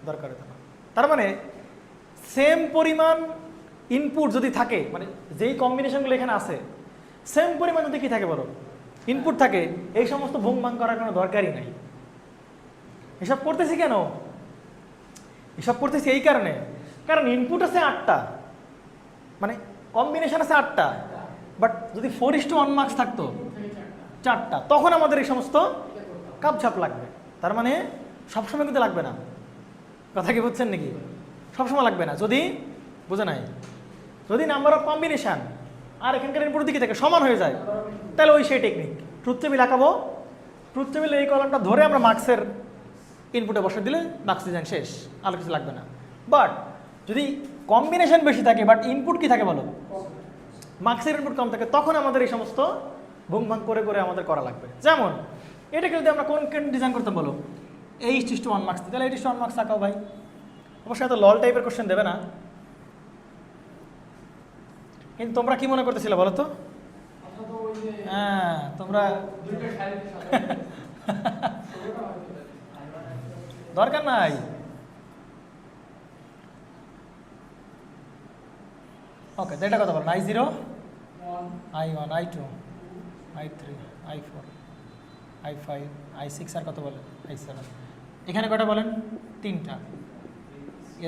দরকার হতো না। তার মানে সেম পরিমাণ ইনপুট যদি থাকে, মানে যেই কম্বিনেশনগুলো এখানে আছে সেম পরিমাণ যদি কি থাকে বলো? ইনপুট থাকে, এই সমস্ত ভুং ভাং করার কোনো দরকারই নাই। এসব করতেছি কেন? এসব করতেছি এই কারণে, কারণ ইনপুট আছে 8টা, মানে কম্বিনেশন আছে 8টা, বাট যদি 4:1 মার্কস থাকতো 4টা, তখন আমাদের এই সমস্ত কাপঝাপ লাগবে। তার মানে সবসময় কিন্তু লাগবে না, কথা কি বুঝছেন নাকি? সবসময় লাগবে না, যদি বুঝে নাই, যদি নাম্বার অফ কম্বিনেশান আর এখানকার ইনপুটের দিকে থেকে সমান হয়ে যায় তাহলে ওই সেই টেকনিক, ট্রুথ টেবিল আঁকাবো, ট্রুথ টেবিলে এই কলামটা ধরে আমরা মার্কসের ইনপুটে বসে দিলে মার্কস ডিজাইন শেষ, আর কিছু লাগবে না। বাট যদি কম্বিনেশন বেশি থাকে বাট ইনপুট কি থাকে বলো, মার্কসের ইনপুট কম থাকে, তখন আমাদের এই সমস্ত ভুংভাং করে করে আমাদের করা লাগবে। যেমন এটাকে যদি আমরা কোন ডিজাইন করতাম বলো, 8:1 মার্কস দিই, তাহলে 8:1 মার্কস আঁকাও ভাই। অবশ্যই এত লল টাইপের কোশ্চেন দেবে না, কিন্তু তোমরা কি মনে করতেছিলে বলো তো? হ্যাঁ তোমরা দরকার নাই, ওকে এটা কথা বলেন, I0 I1 I2 I3 I4 I5 I6 আর কত বলেন I7, এখানে কটা বলেন? 3টা,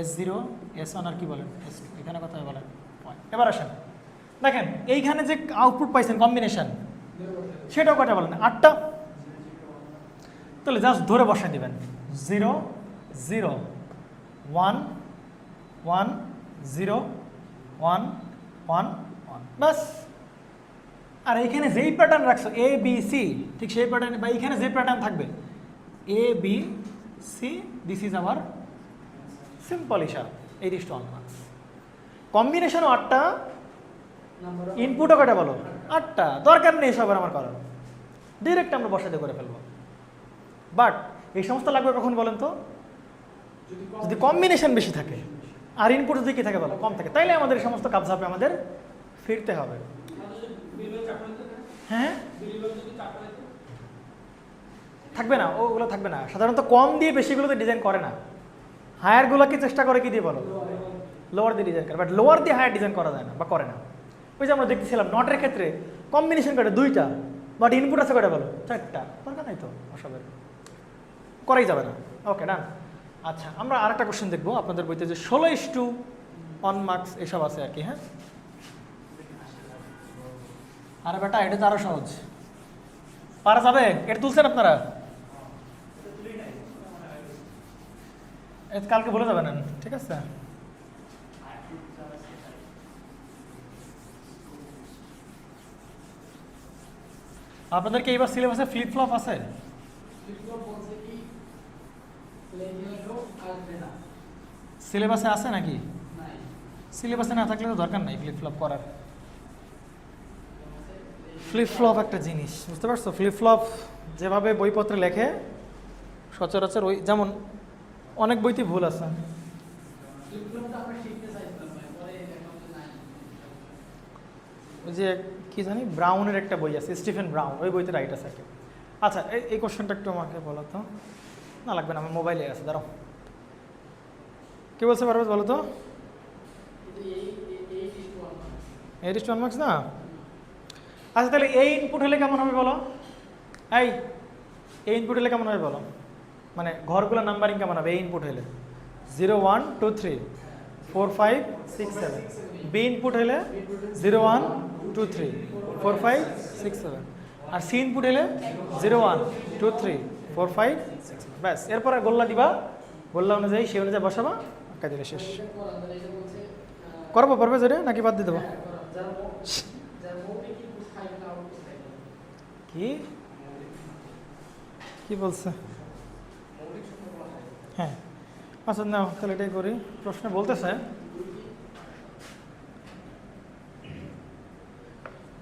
S0 S1 আর কি বলেন S2, এখানে কত বলেন? এবার আসেন দেখেন এইখানে যে আউটপুট পাইছেন কম্বিনেশন সেটাও কটা বলেন? 8টা। তাহলে জাস্ট ধরে বসাই দিবেন 0 0 1 1 0 1 1 1 বাস। আর এইখানে যেই প্যাটার্ন রাখছো A B C, ঠিক সেই প্যাটার্নে বা এইখানে যে প্যাটার্ন থাকবে A B C, this is our simple হিসাব, 8:1 মার্কস। কম্বিনেশনও 8টা, ইনপুটও কটা বলো? 8টা। দরকার নেই সবার আমার করার, ডিরেক্ট আমরা বসাতে করে ফেলবো। বাট এই সমস্ত লাগবে কখন বলেন তো? যদি কম্বিনেশন বেশি থাকে আর ইনপুট যদি কি থাকে বলো কম থাকে, তাইলে আমাদের এই সমস্ত কাপঝাপে আমাদের ফিরতে হবে। হ্যাঁ থাকবে না, ওগুলো থাকবে না, সাধারণত কম দিয়ে বেশিগুলোতে ডিজাইন করে না, হায়ারগুলোকে চেষ্টা করে কি দিয়ে বলো, লোয়ার দিয়ে ডিজাইন করে, বাট লোয়ার দিয়ে হায়ার ডিজাইন করা যায় না বা করে না। ওই যে আমরা দেখতেছিলাম নটের ক্ষেত্রে কম্বিনেশন করে 2টা, বাট ইনপুট আছে কটা বলো? 4টা। দরকার নাই তো, ওসবের করাই যাবে না। ওকে ডান। আচ্ছা আমরা আরেকটা কোশ্চেন দেখবো আপনাদের বইতে, যে 16:1 মার্কস এসব আছে আর কি। হ্যাঁ আরে বেটা এটা তো আরো সহজ, পারা যাবে। এটা তুলছেন আপনারা? কালকে বলে যাবেন, ঠিক আছে? আপনাদের কি এইবার সিলেবাসে ফ্লিপ ফ্লপ আছে? সিলেবাসে আছে নাকি? সিলেবাসে না থাকলে তো দরকার নাই ফ্লিপ ফ্লপ করার। ফ্লিপ ফ্লপ একটা জিনিস, বুঝতে পারছো? ফ্লিপ ফ্লপ যেভাবে বইপত্রে লেখে সচরাচর ওই, যেমন অনেক বইতে ভুল আছে। ওই যে কি জানি ব্রাউনের একটা বই আছে, স্টিফেন ব্রাউন, ওই বইতে রাইট আছে আর কি। আচ্ছা এই কোশ্চেনটা একটু আমাকে বলো তো। না লাগবে না, আমার মোবাইলে আছে, দাঁড়াও। কে বলছে পারবে বলো তো? 8:1 মার্কস না? আচ্ছা তাহলে এই ইনপুট হলে কেমন হবে বলো? এই ইনপুট হলে কেমন হবে বলো? মানে ঘরগুলো নাম্বারিং কেমন হবে এই ইনপুট হলে? 0 1 2 3 4 5 6 7। বি ইনপুট হলে 0 1 2 3 4 5 6 7। আর সি ইনপুট হলে 0 1 2 3 4 5 6 7। ব্যাস, এরপরে গোল্লা দিবা, গোল্লা অনুযায়ী সেই অনুযায়ী বসাবা, আঁকা দিলে শেষ। করবো পারবে যেটা নাকি বাদ দিয়ে দেবো? কি কি বলছে? হ্যাঁ আচ্ছা নাও তাহলে এটাই করি। প্রশ্ন বলতেছে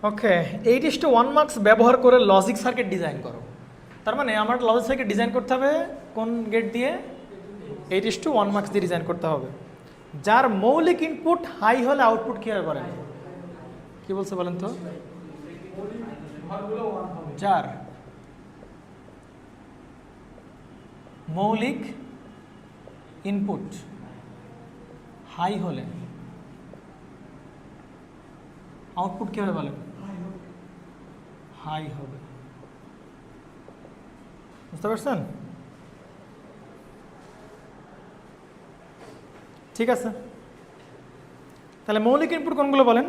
ওকে 8:1 মার্কস ব্যবহার করে লজিক সার্কিট ডিজাইন করো। তার মানে আমার লজিক সার্কিট ডিজাইন করতে হবে কোন গেট দিয়ে? 8:1 মার্কস দিয়ে ডিজাইন করতে হবে, যার মৌলিক ইনপুট হাই হলে আউটপুট কী হবে বলেন? কি বলছে বলেন তো? যার মৌলিক ইনপুট হাই হলে আউটপুট কী হবে বলেন? হাই হবে। বুঝতে পারছেন? ঠিক আছে, তাহলে মৌলিক ইনপুট কোনগুলো বলেন?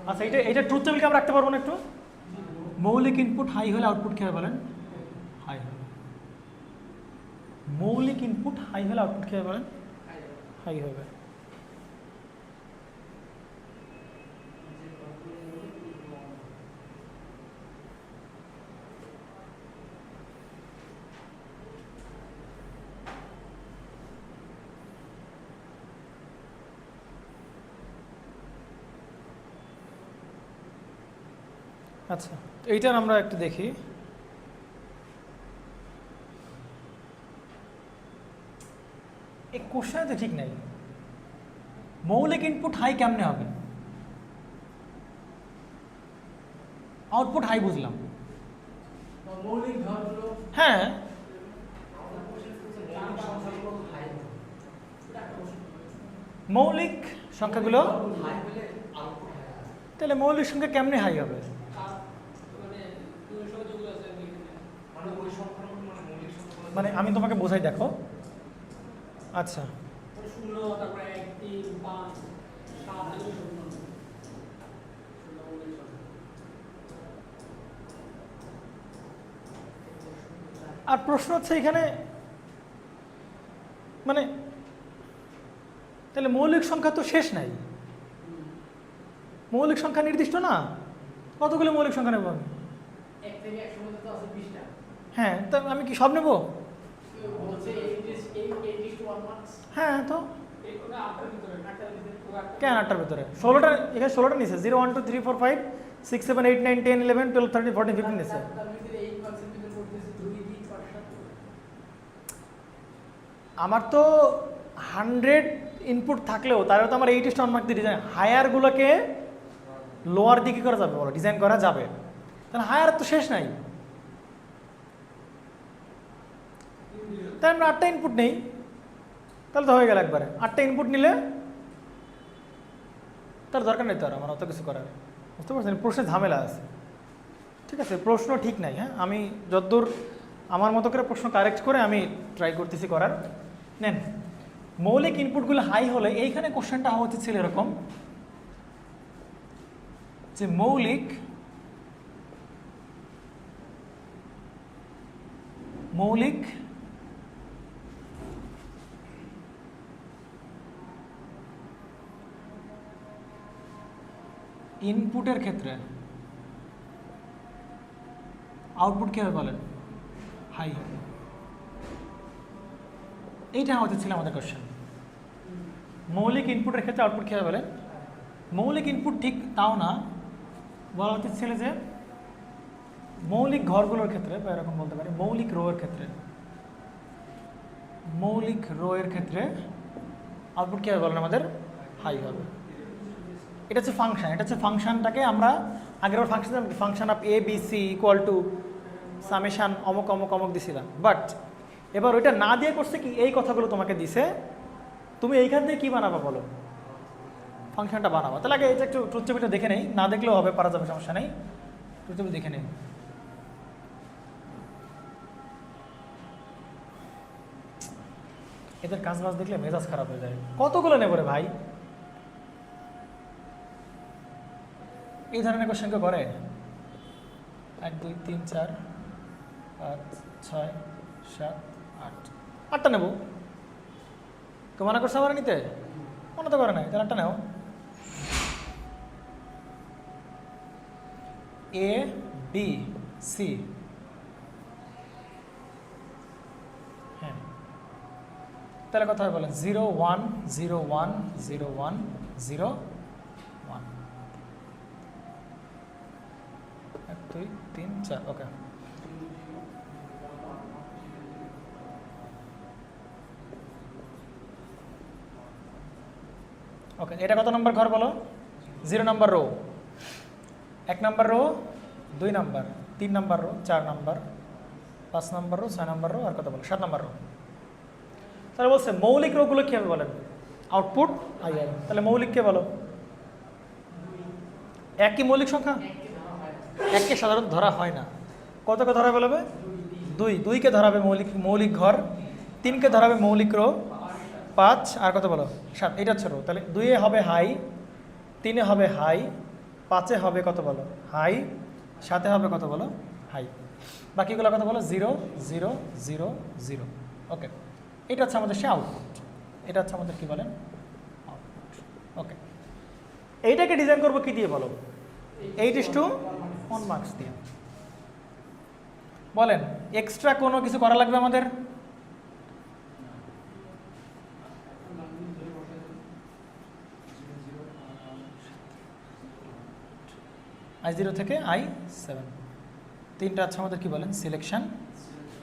আচ্ছা এটা ট্রুথ টেবিলকে আমরা রাখতে পারবো না একটু? মৌলিক ইনপুট হাই হলে আউটপুট কী হবে বলেন? হাই হবে। মৌলিক ইনপুট হাই হলে আউটপুট কী হবে বলেন? হাই হবে। আচ্ছা, এইটার আমরা একটু দেখি। এই কোশ্চেনে তো ঠিক নাই। মৌলিক ইনপুট হাই কেমনে হবে? আউটপুট হাই বুঝলাম, হ্যাঁ মৌলিক সংখ্যাগুলো, তাহলে মৌলিক সংখ্যা কেমনে হাই হবে? মানে আমি তোমাকে বোঝাই, দেখো। আচ্ছা, আর প্রশ্ন হচ্ছে এখানে মানে তাহলে মৌলিক সংখ্যা তো শেষ নাই, মৌলিক সংখ্যা নির্দিষ্ট না, কতগুলো মৌলিক সংখ্যা নেব আমি? হ্যাঁ, তা আমি কি সব নেব? হ্যাঁ, তো কেন 8টার ভিতরে? 16টা, এখানে 16টা নিছে। 0 1 2 3 4 5 6 7 8 9 10 11 12 13 14 15 নিছে। আমার তো 100 ইনপুট থাকলেও তারও তো আমার 80 1 মার্ক দিয়ে ডিজাইন, হায়ারগুলোকে লোয়ার দিকে করা যাবে, বলো ডিজাইন করা যাবে, তাহলে হায়ার তো শেষ নাই। তাই আমরা 8টা ইনপুট নেই, তাহলে তো হয়ে গেল একবারে। 8টা ইনপুট নিলে তার দরকার নেই তো আর আমার অত কিছু করার, বুঝতে পারছেন? প্রশ্নে ঝামেলা আছে, ঠিক আছে? প্রশ্ন ঠিক নাই। হ্যাঁ, আমি যতদূর আমার মতো করে প্রশ্ন কারেক্ট করে আমি ট্রাই করতেছি করার। নেন, মৌলিক ইনপুটগুলো হাই হলে এইখানে কোশ্চেনটা হওয়া উচিত ছিল এরকম যে মৌলিক ইনপুটের ক্ষেত্রে আউটপুট কী হবে বলেন? হাই হবে। এইটা হতে ছিল আমাদের কোশ্চেন। মৌলিক ইনপুটের ক্ষেত্রে আউটপুট কী হবে বলেন? মৌলিক ইনপুট ঠিক তাও না, বলা উচিত ছিল যে মৌলিক ঘরগুলোর ক্ষেত্রে, বা এরকম বলতে পারি মৌলিক রো এর ক্ষেত্রে, মৌলিক রো এর ক্ষেত্রে আউটপুট কী হবে বলেন? আমাদের হাই হবে। এটা হচ্ছে ফাংশন, এটা হচ্ছে ফাংশনটাকে আমরা আগের function of A B C equal to summation অমুক অমুক অমুক দিছিলাম, বাট এবার ওইটা না দিয়ে করছে কি, এই কথাগুলো তোমাকে দিছে, তুমি এইখান থেকে কী বানাবা বলো? ফাংশনটা বানাবা। তাহলে আগে এটা একটু ট্রুথ টেবিলটা দেখে নেই, না দেখলেও হবে, পারা যাবে, সমস্যা নেই। ট্রুথ টেবিল দেখে নেই। এদের কাজ বাজ দেখলে মেজাজ খারাপ হয়ে যায়। কতগুলো নেব রে ভাই? এই ধরনের কোশ্চেন কেউ করে? 1 2 3 4 5 6 7 8, 8টা নেব। কেউ মানা করছে আমার নিতে? মনে তো করে নাই, তাহলে 8টা নেও। এ বি সি, হ্যাঁ, তাহলে কথা হয় বলেন 0 1 0 1 0 1 0 1 1 2 3 4, ওকে। ওকে, এটা কত নম্বর ঘর বলো? 0 নম্বর রো, 1 নম্বর রো, 2 নম্বর, 3 নম্বর রো, 4 নম্বর, 5 নম্বর রো, 6 নম্বর রো, আর কত বলো? 7 নম্বর রো। তাহলে বলছে মৌলিক রোগুলো কী হবে বলেন? আউটপুট হাই হবে। তাহলে মৌলিক কে বলো? একই মৌলিক সংখ্যা, এককে সাধারণত ধরা হয় না। কতকে ধরা বলবে? 2, 2কে ধরাবে মৌলিক ঘর, 3কে ধরাবে মৌলিক রো, 5 আর কত বলো? 7। এটা হচ্ছে রো। তাহলে 2-এ হবে হাই, 3-এ হবে হাই, 5-এ হবে কত বলো? হাই, সাথে হবে কত বলো, হাই। বাকিগুলো কত বলো, 0 0 0 0। ওকে, এটা হচ্ছে আমাদের সে আউটপুট, এটা হচ্ছে আমাদের কি বলেন আউটপুট। ওকে, এইটাকে ডিজাইন করবো কি দিয়ে বলো, 8:1 মার্কস দিয়ে। বলেন এক্সট্রা কোনো কিছু করা লাগবে আমাদের? I0 থেকে I7, তিনটা আছে আমাদের কি বলেন সিলেকশন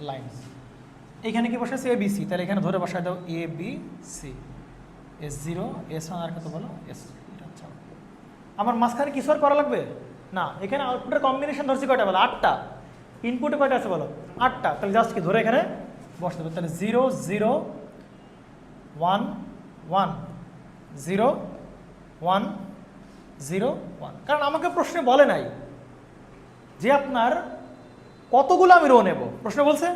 লাইন। এখানে কি বসাচ্ছে ABC, তাহলে এখানে ধরে বসায় দাও ABC, S0 S1 আর কত বলো S। এটা আচ্ছা, আমার মাঝখানে কিছু আর করা লাগবে না। এখানে আউটপুটের কম্বিনেশন ধরছি কয়টা বলো, 8টা। ইনপুটে কয়টা আছে বলো, 8টা। তাহলে জাস্ট কি ধরে এখানে বসতে হবে। তাহলে 0 0 1 1 0 1 0 1। কারণ আমাকে প্রশ্নে বলে নাই যে আপনার কতগুলো আমি রো নেব। প্রশ্ন বলছে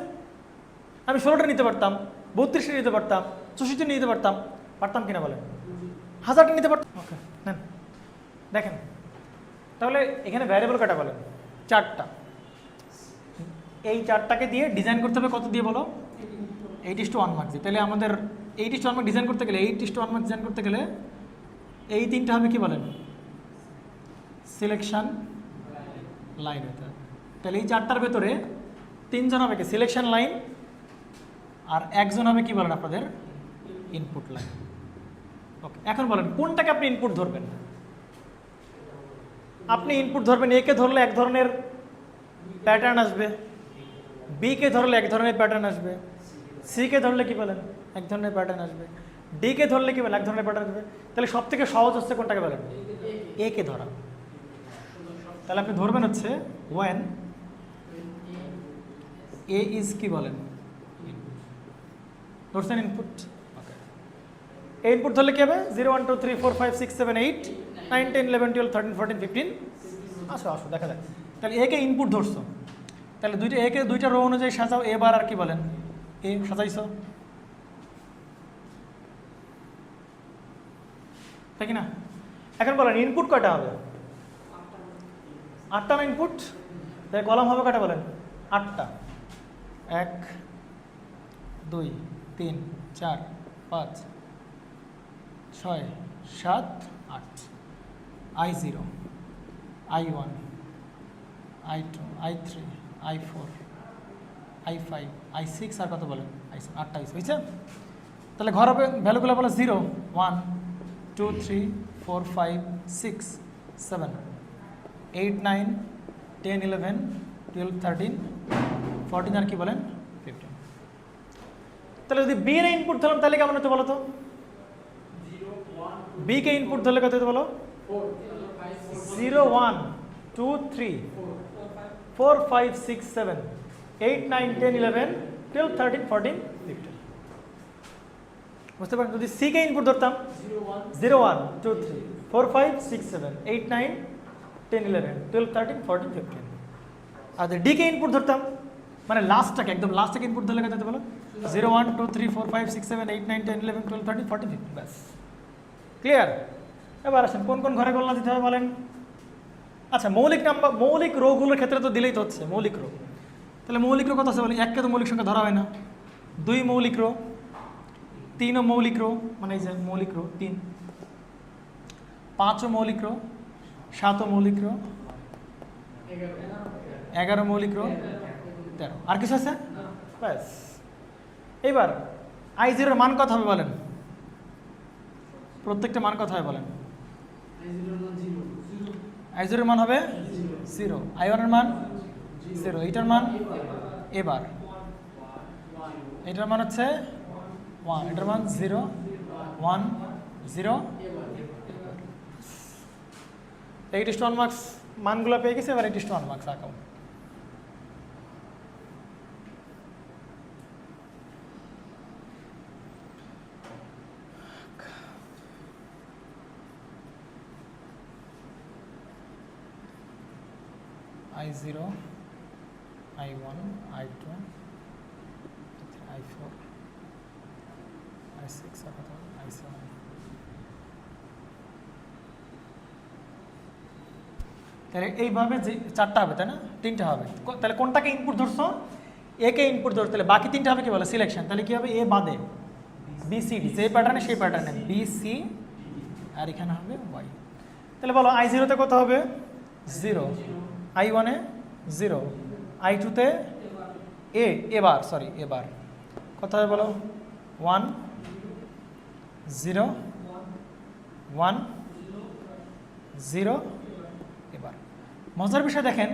আমি 16টা নিতে পারতাম, 32টা নিতে পারতাম, 64টা নিতে পারতাম, পারতাম কিনা বলেন, 1000টা নিতে পারতাম। ওকে নেন দেখেন, তাহলে এখানে ভ্যারিয়েবল কয়টা বলেন, 4টা। এই 4টাকে দিয়ে ডিজাইন করতে হবে কত দিয়ে বলো, 8:1 মার্কস দিয়ে। তাহলে আমাদের 8:1 মার্ক ডিজাইন করতে গেলে, 8:1 মার্ক ডিজাইন করতে গেলে এই তিনটা হবে কি বলেন সিলেকশন লাইন হতে হবে। তাহলে এই 4টার ভেতরে 3জন হবে কি সিলেকশন লাইন, আর 1জন হবে কি বলেন আপনাদের ইনপুট লাইন। ওকে, এখন বলেন কোনটাকে আপনি ইনপুট ধরবেন। আপনি ইনপুট ধরবেন A কে ধরলে এক ধরনের প্যাটার্ন আসবে, B কে ধরলে এক ধরনের প্যাটার্ন আসবে, C কে ধরলে কি বলেন এক ধরনের প্যাটার্ন আসবে, D কে ধরলে কি বলেন এক ধরনের প্যাটার্ন আসবে। তাহলে সব থেকে সহজ হচ্ছে কোনটাকে বলেন A কে ধরা। তাহলে আপনি ধরবেন হচ্ছে when A is কি বলেন ধরছেন ইনপুট। ওকে, এই ইনপুট ধরলে কি হবে 0 1 2 3 4 5 6 7 8 9 10 11 12 13 14 15। আসো আসো দেখা যাক। তাহলে এ কে ইনপুট ধরছো, তাহলে একে দুইটা রো অনুযায়ী সাজাও, এবার আর কি বলেন এ সাজাইছো, তাই কি না? এখন বলেন ইনপুট কয়টা হবে, 8টা না ইনপুট। তাই কলাম হবে কয়টা বলেন 8টা, 1 2 3 4 5 6 7 8। I0 I1 I2 I3 I4 I5 I6 আর কত বলেন I7, 8টা হয়েছে। তাহলে ঘর হবে ভ্যালুগুলো বলো 0 1 2 3 4 5 6 7 8 9 10 11 12 13 14 আর কি বলেন 15। তাহলে যদি বি এর ইনপুট ধরলাম তাহলে কেমন হতো বলো তো, বি কে ইনপুট ধরলে কত হতো বলো 0 1 2 3 4 5 6 7 8 9 10 11 12 13 14 15। বুঝতে পারেন? যদি সি কে ইনপুট ধরতাম 0 1 2 3 4 5 6 7 8 9 10 11 12 13 14 15। আর যদি ডি কে ইনপুট ধরতাম মানে লাস্টটাকে একদম লাস্টটাকে ইনপুট ধরলে কত হতো বলো 0 1 2 3 4 5 6 7 8 9 10 11 12 13 14 15। ব্যাস ক্লিয়ার। এবার আসেন কোন কোন ঘরে গোলনা দিতে হবে বলেন। আচ্ছা মৌলিক নাম্বার মৌলিক রোগুলোর ক্ষেত্রে তো দিলেই তো হচ্ছে মৌলিক রো। তাহলে মৌলিক রো কত আছে বলি, এককে তো মৌলিক সংখ্যা ধরা হয় না, 2 মৌলিক রো, 3ও মৌলিক রো মানে এই যে মৌলিক রো 3, 5ও মৌলিক রো, 7ও মৌলিক রো, 11 মৌলিক রো, 13। আর কিছু আছে ব্যাস। এইবার I0 এর মান কত হবে বলেন, প্রত্যেকটা মান কত হবে বলেন। I0 এর মান হবে 0, I1 এর মান 0, এইটার মান এবার এটার মান হচ্ছে 1, এটার মান 0 1 0। 8:1 মার্কস মানগুলো পেয়ে গেছে, এবার 8:1 marks আঁকাও। I0 I1 I2 I4 I6 I7। তাহলে এইভাবে যে 4টা হবে, তাই না? 3টা হবে। তাহলে কোনটাকে ইনপুট ধরছো? এ কে ইনপুট ধরছো, তাহলে বাকি 3টা হবে কি বলে সিলেকশন। তাহলে কি হবে? এ বাদে বি সি ডি, যে প্যাটার্নে সেই প্যাটার্নে বি সি, আর এখানে হবে ওয়াই। তাহলে বলো i0 তে কত হবে? 0, i1 এ 0, i2 তে এবার কত হবে বলো? 1 0 1 0। এবার মজার বিষয় দেখেন,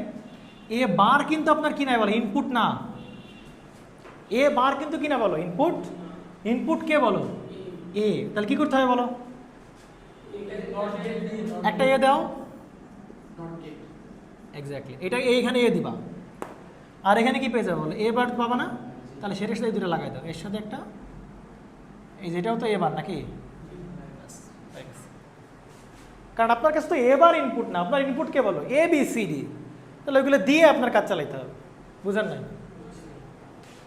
এ বার কিন্তু আপনার কি নাই বলো? ইনপুট না। এ বার কিন্তু কি না বলো? ইনপুট। ইনপুট কে বলো? এ। তাহলে কি করতে হবে বলো? একটা এ দাও, এক্স্যাক্টলি এটা এইখানে এ দিবা, আর এখানে কি পেয়ে যাবে বলো? এ বার পাবা না? তাহলে সেটার সাথে দুটো লাগাই দাও, এর সাথে একটা, এই যেটাও তো এ বার নাকি? কারণ আপনার কাছে তো এ বার ইনপুট না, আপনার ইনপুট কে বলো? এ বি সি ডি। তাহলে ওইগুলো দিয়ে আপনার কাজ চালাইতে হবে। বুঝেন নাই?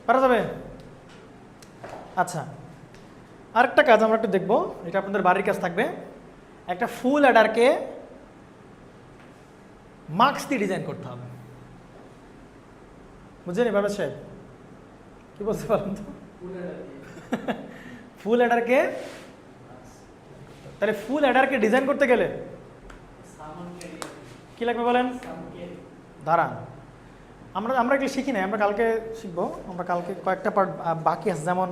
পারা যাবে? আচ্ছা, আরেকটা কাজ আমরা একটু দেখবো, এটা আপনাদের বাড়ির কাজ থাকবে। একটা ফুল অ্যাডারকে মার্কস দিয়ে ডিজাইন করতে হবে। বুঝলেন এবার সাহেব? কি বলতে পারেন তো? ফুল অ্যাডারকে, তাহলে ফুল অ্যাডারকে ডিজাইন করতে গেলে কি লাগবে বলেন? দাঁড়ান, আমরা এগুলো শিখি নাই, আমরা কালকে শিখবো। আমরা কালকে কয়েকটা পার্ট বাকি আছে, যেমন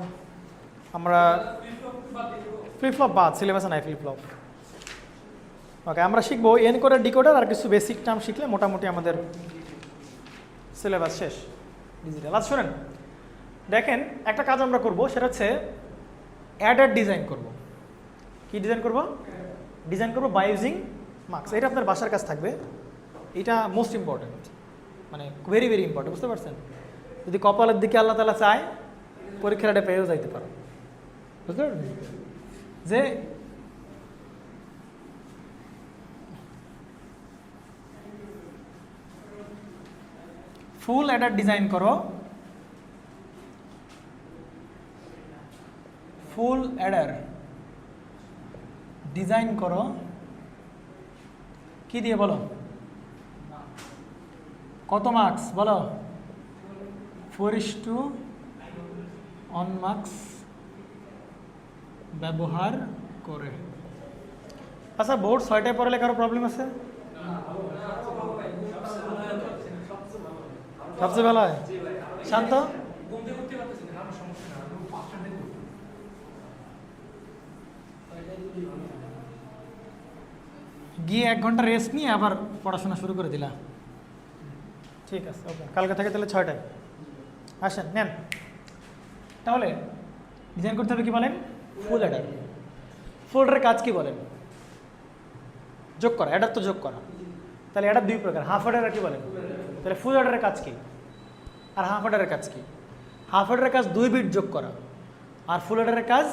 আমরা ফ্লিপফ্লপ বাদ, সিলেবাসে নাই ফ্লিপফ্লপ। ওকে, আমরা শিখবো এনকোডার ডিকোডার আর কিছু বেসিক টার্ম শিখলে মোটামুটি আমাদের সিলেবাস শেষ ডিজিটাল। আচ্ছা শোনেন, দেখেন একটা কাজ আমরা করব, সেটা হচ্ছে অ্যাডার ডিজাইন করব। কি ডিজাইন করব? ডিজাইন করব বাই ইউজিং মার্কস। এটা আপনার বাসার কাজ থাকবে, এটা মোস্ট ইম্পর্টেন্ট, মানে ভেরি ভেরি ইম্পর্টেন্ট। বুঝতে পারছেন? যদি কপালের দিকে আল্লাহ তাআলা চায়, পরীক্ষাটা পেয়েও যাইতে পারো। বুঝতে পারবেন যে ফুল অ্যাডার ডিজাইন করো, ফুল অ্যাডার ডিজাইন করো কি দিয়ে বলো? কত মার্কস বলো? 4:1 মার্কস ব্যবহার করে। আচ্ছা, বোর্ড 6টায় পড়ালে কারো প্রবলেম আছে? সবচেয়ে ভালো হয় শান্ত। গিয়ে 1 ঘন্টা রেস্ট নিয়ে আবার পড়াশোনা শুরু করে দিলা। ঠিক আছে, ওকে, কালকে থেকে তাহলে 6টায় আসেন, নেন। তাহলে ডিজাইন করতে হবে কি বলেন? ফুল অ্যাডার। ফুল অ্যাডারের কাজ কি বলেন? যোগ করা। অ্যাডার তো যোগ করা। তাহলে অ্যাডার 2 প্রকার, হাফ অ্যাডার আর কি বলেন? তাহলে ফুল অ্যাডারের কাজ কি আর হাফ অ্যাডারের কাজ কি? হাফ অ্যাডারের কাজ 2 বিট যোগ করা, আর ফুল অ্যাডারের কাজ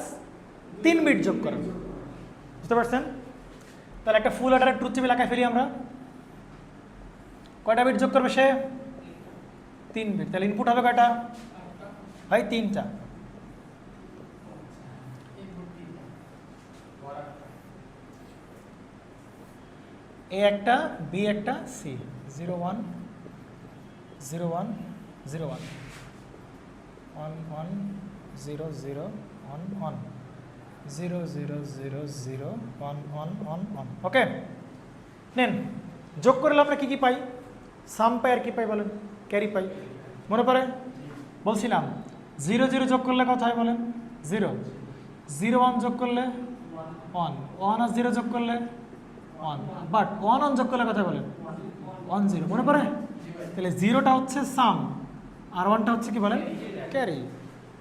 3 বিট যোগ করা। বুঝতে পারছেন? তাহলে একটা ফুল অ্যাডারের ট্রুথ টেবিল আঁকায় ফেলি আমরা। কয়টা বিট যোগ করবে সে? 3 বিট। তাহলে ইনপুট হবে কয়টা ভাই? 3টা। এ একটা, বি একটা, সি। 0 1 0 1 0 1 1 1 0 0 1 1 0 0 0 0 1 1 1 1। ওকে, নেন। যোগ করলে আমরা কি কি পাই? সাম পাই আর কি পাই বলেন? ক্যারি পাই। মনে পড়ে বলছিলাম 0 0 যোগ করলে কত হয় বলেন? 0 0 1 যোগ করলে 1 1 আর 0 যোগ করলে 1, বাট 1 1 যোগ করলে কথা বলেন? 1 0। মনে পড়ে? তাহলে 0টা হচ্ছে সাম আর 1টা হচ্ছে কি বলেন? ক্যারি।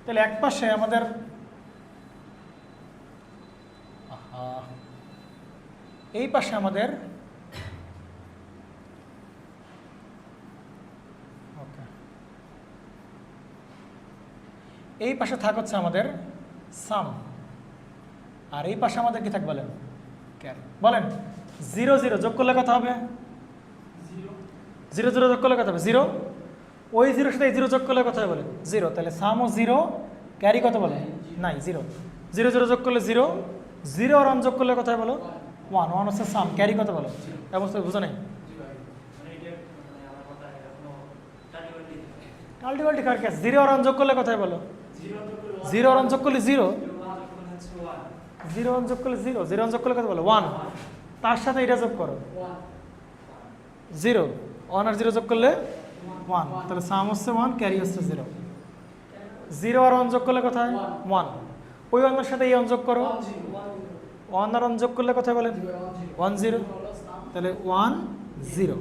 তাহলে এক পাশে আমাদের এই পাশে আমাদের ওকে, এই পাশে থাক হচ্ছে আমাদের সাম, আর এই পাশে আমাদের কি থাক বলেন? ক্যারি। বলেন 0 0 যোগ করলে কত হবে? 0 0 যোগ করলে কত হবে? 0। ওই 0 সাথে এই 0 যোগ করলে কত হবে বলেন? 0। তাহলে সামও 0, ক্যারি কত বলে? নাই, 0 0 0 যোগ করলে 0 0 আর 1 যোগ করলে কত হয় বলো? 1 1 হচ্ছে সাম, ক্যারি কত বলো? অবস্থা বুঝো নাই? আলটিমেটলি কার ক্যাশ জিরো আর ওয়ান যোগ করলে কোথায় বলো জিরো আর ওয়ান যোগ করলে জিরো জিরো ওয়ান যোগ করলে জিরো জিরো ওয়ান যোগ করলে কত বলো ওয়ান তার সাথে এটা যোগ করো জিরো ওয়ান আর জিরো যোগ করলে ওয়ান তাহলে সাম হচ্ছে ওয়ান ক্যারি হচ্ছে জিরো জিরো আর ওয়ান যোগ করলে কোথায় ওয়ান ওই ওয়ানের সাথে এই ওয়ান যোগ করো ওয়ান আর ওয়ান যোগ করলে কোথায় বলেন ওয়ান জিরো তাহলে ওয়ান জিরো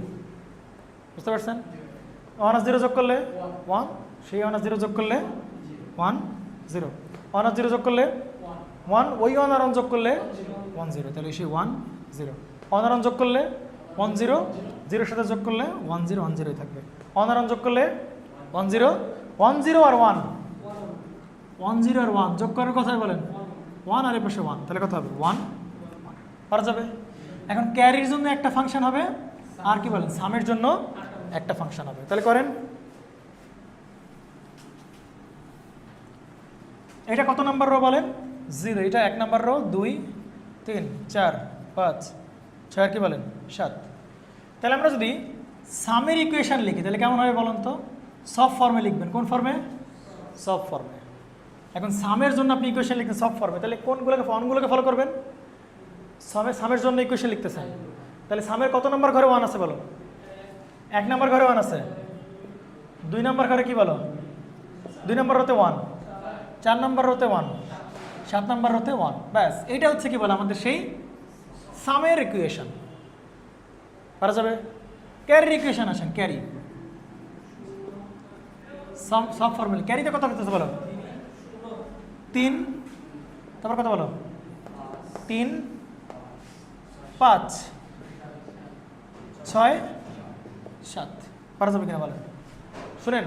বুঝতে পারছেন ওয়ান আর জিরো যোগ করলে ওয়ান সেই ওয়ান আর জিরো যোগ করলে ওয়ান জিরো ওয়ান আর জিরো যোগ করলে ওয়ান ওই ওয়ান আর ওয়ান যোগ করলে ওয়ান জিরো তাহলে সেই ওয়ান জিরো ওয়ান আর ওয়ান যোগ করলে ওয়ান জিরো জিরোর সাথে যোগ করলে ওয়ান জিরোই থাকবে ওয়ান আর ওয়ান যোগ করলে ওয়ান জিরো আর ওয়ান জিরো আর ওয়ান যোগ করার কথাই বলেন ওয়ান আর এর পাশে ওয়ান তাহলে কত হবে ওয়ান পারা যাবে এখন ক্যারির জন্য একটা ফাংশন হবে আর কি বলেন সামের জন্য একটা ফাংশন হবে তাহলে করেন এটা কত নাম্বার রো বলেন জিরো এটা এক নাম্বার রো 2 3 4 5 6 আর কি বলেন 7 তাহলে আমরা যদি সামের ইকুয়েশন লিখি তাহলে কেমন হবে বলুন তো সব ফর্মে লিখবেন কোন ফর্মে সব ফর্মে এখন সামের জন্য আপনি ইকুয়েশন লিখতেন সব ফর্মে তাহলে কোনগুলোকে ফলো করবেন সামের জন্য ইকুয়েশন লিখতেছেন তাহলে সামের কত নম্বর ঘরে ওয়ান আছে বলো এক নম্বর ঘরে ওয়ান আছে 2 নম্বর ঘরে কি বলো 2 নম্বর রোতে ওয়ান 4 নম্বর রোতে ওয়ান 7 নম্বর রোতে ওয়ান ব্যাস এইটা হচ্ছে কি বলো আমাদের সেই সামের ইকুয়েশন পারা যাবে ক্যারির ইকুয়েশন আসেন ক্যারি সব ফর্মুলা ক্যারিতে কত হতেছে বলো 3 তারপর কত বলো 3 5 6 7 পারা যাবে কিনা বলেন শুনেন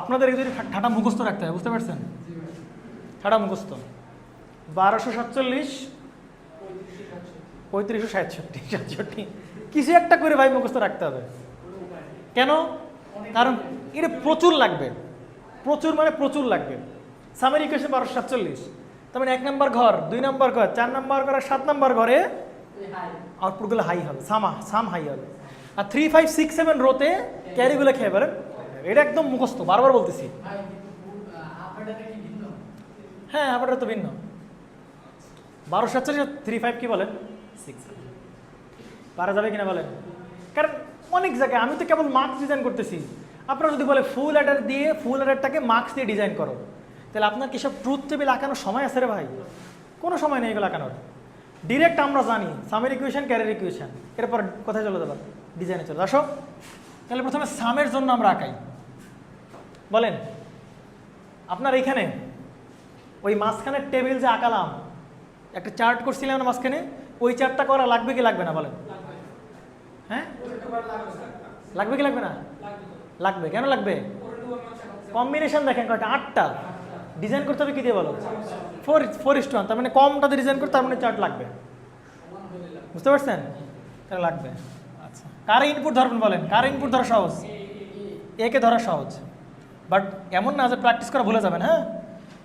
আপনাদের যদি ঠাটা মুখস্থ রাখতে হয় বুঝতে পারছেন ঠাটা মুখস্থ 1247 3567 কিছু একটা করে ভাই মুখস্থ রাখতে হবে কেন কারণ এটা প্রচুর লাগবে প্রচুর মানে প্রচুর লাগবে সামের ইকুয়েশন 1247 তার মানে 1 নম্বর ঘর 2 নম্বর ঘর 4 নম্বর ঘর আর 7 নম্বর ঘরে আউটপুটগুলো হাই হবে সাম হাই হবে আর 3 5 6 7 রোতে ক্যারিগুলো খেয়ে পারেন এটা একদম মুখস্থ বারবার বলতেছি হ্যাঁ আপনারা তো ভিন্ন 1247 3 5 কি বলেন 6 পারা যাবে কিনা বলেন কারণ অনেক জায়গায় আমি তো কেবল মার্কস ডিজাইন করতেছি আপনারা যদি বলে ফুল অ্যাডার দিয়ে ফুল অ্যাডারটাকে মার্কস দিয়ে ডিজাইন করো তাহলে আপনার কি সব ট্রুথ টেবিল আঁকানোর সময় আছে রে ভাই কোনো সময় নেই এগুলো আঁকানোর ডিরেক্ট আমরা জানি সামের ইকুয়েশন ক্যারির ইকুয়েশন এরপর কোথায় চলে যাবো ডিজাইনে চলে আসো তাহলে প্রথমে সামের জন্য আমরা আঁকাই বলেন আপনার এইখানে ওই মাঝখানের টেবিল যে আঁকালাম একটা চার্ট করছিলাম না মাঝখানে ওই চার্টটা করা লাগবে কি লাগবে না বলেন হ্যাঁ লাগবে কি লাগবে না লাগবে কেন লাগবে কম্বিনেশন দেখেন কয়টা 8টা ডিজাইন করতে হবে কি দিয়ে বলো 4:1 তার মানে কমটাতে ডিজাইন করতে তার মানে চার্ট লাগবে বুঝতে পারছেন তাহলে লাগবে আচ্ছা কার ইনপুট ধরবেন বলেন কার ইনপুট ধরা সহজ একে ধরা সহজ বাট এমন না যে প্র্যাকটিস করা ভুলে যাবেন হ্যাঁ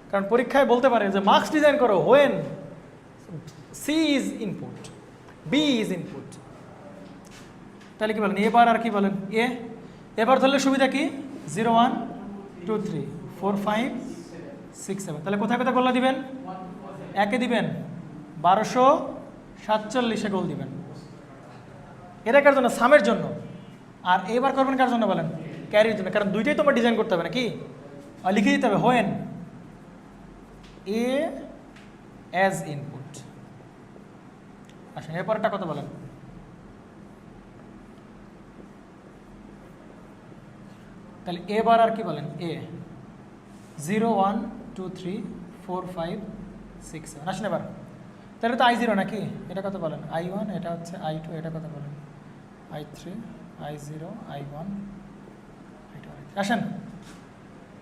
কারণ পরীক্ষায় বলতে পারে যে মার্কস ডিজাইন করো when C is input B is input তাহলে কি বলেন এবার আর কি বলেন এবার ধরলে সুবিধা কি 0 1 2 3 4 5 6 7 তাহলে কোথায় কোথায় গোল্লা দিবেন একে দিবেন 1247 গোল দিবেন এটা কার জন্য সামের জন্য আর এবার করবেন কার জন্য বলেন ক্যারির জন্য কারণ দুইটাই তোমার ডিজাইন করতে হবে নাকি আর লিখে দিতে হবে হোয়েন এ অ্যাজ ইনপুট আচ্ছা এরপরটা কত বলেন তাহলে এবার আর কি বলেন এ 0 1 2 3 4 5 6 7 আসেন এবার তাহলে তো I0 নাকি এটা কত বলেন I1 এটা হচ্ছে I2 এটা কত বলেন I3 I0 I1 I2 আসেন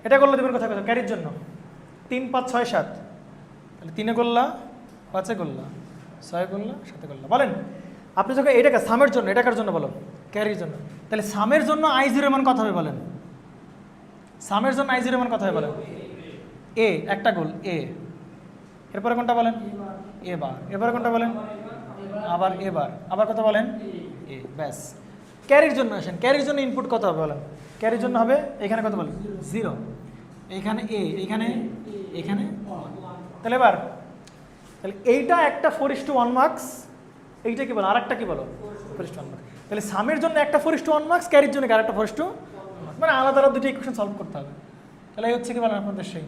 এটা করলে দেবেন কোথায় কোথায় ক্যারির জন্য 3 5 6 7 তাহলে 3 গোল্লা 5 গোল্লা 6 গোল্লা 7 গোল্লা বলেন আপনি যখন এটাকে সামের জন্য এটা কার জন্য বলো ক্যারির জন্য তাহলে সামের জন্য I0 মান কত হবে বলেন সামের জন্য I0 মান কত হবে বলেন এ একটা গোল এ এরপরে কোনটা বলেন এবার এবারে কোনটা বলেন আবার এবার আবার কত বলেন এ ব্যাস ক্যারির জন্য আসেন, ক্যারির জন্য ইনপুট কত হবে বলেন? ক্যারির জন্য হবে এখানে কত বলেন? 0, এখানে এ, এখানে এখানে। তাহলে এবার তাহলে এইটা একটা 4:1 মার্কস, এইটা কি বলো? আর একটা কি বলো? 4:1 মার্কস। তাহলে সামের জন্য একটা 4:1 মার্কস, ক্যারির জন্য আরেকটা 4:1, মানে আলাদা আলাদা দুটো ইকুয়েশন সলভ করতে হবে। তাহলে এই হচ্ছে কি বলেন আপনাদের সেই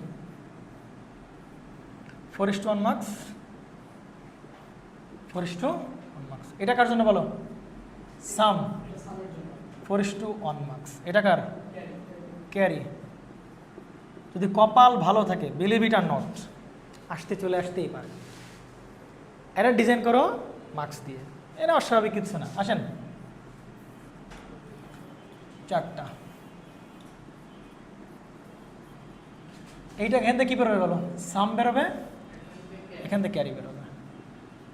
4:1 মার্কস, 4:1 মার্কস। এটা কার জন্য বলো? সাম 4:1 মার্কস। এটা কার? ক্যারি। যদি কপাল ভালো থাকে, বিলিভ ইট আর নট, আসতে চলে আসতেই পারে। এটা ডিজাইন করো মার্কস দিয়ে, এটা অস্বাভাবিক কিছু না। আসেন 4টা। এইটা এখান থেকে কী বেরোবে বলো? সাম বেরোবে, এখান থেকে ক্যারি বেরোবে।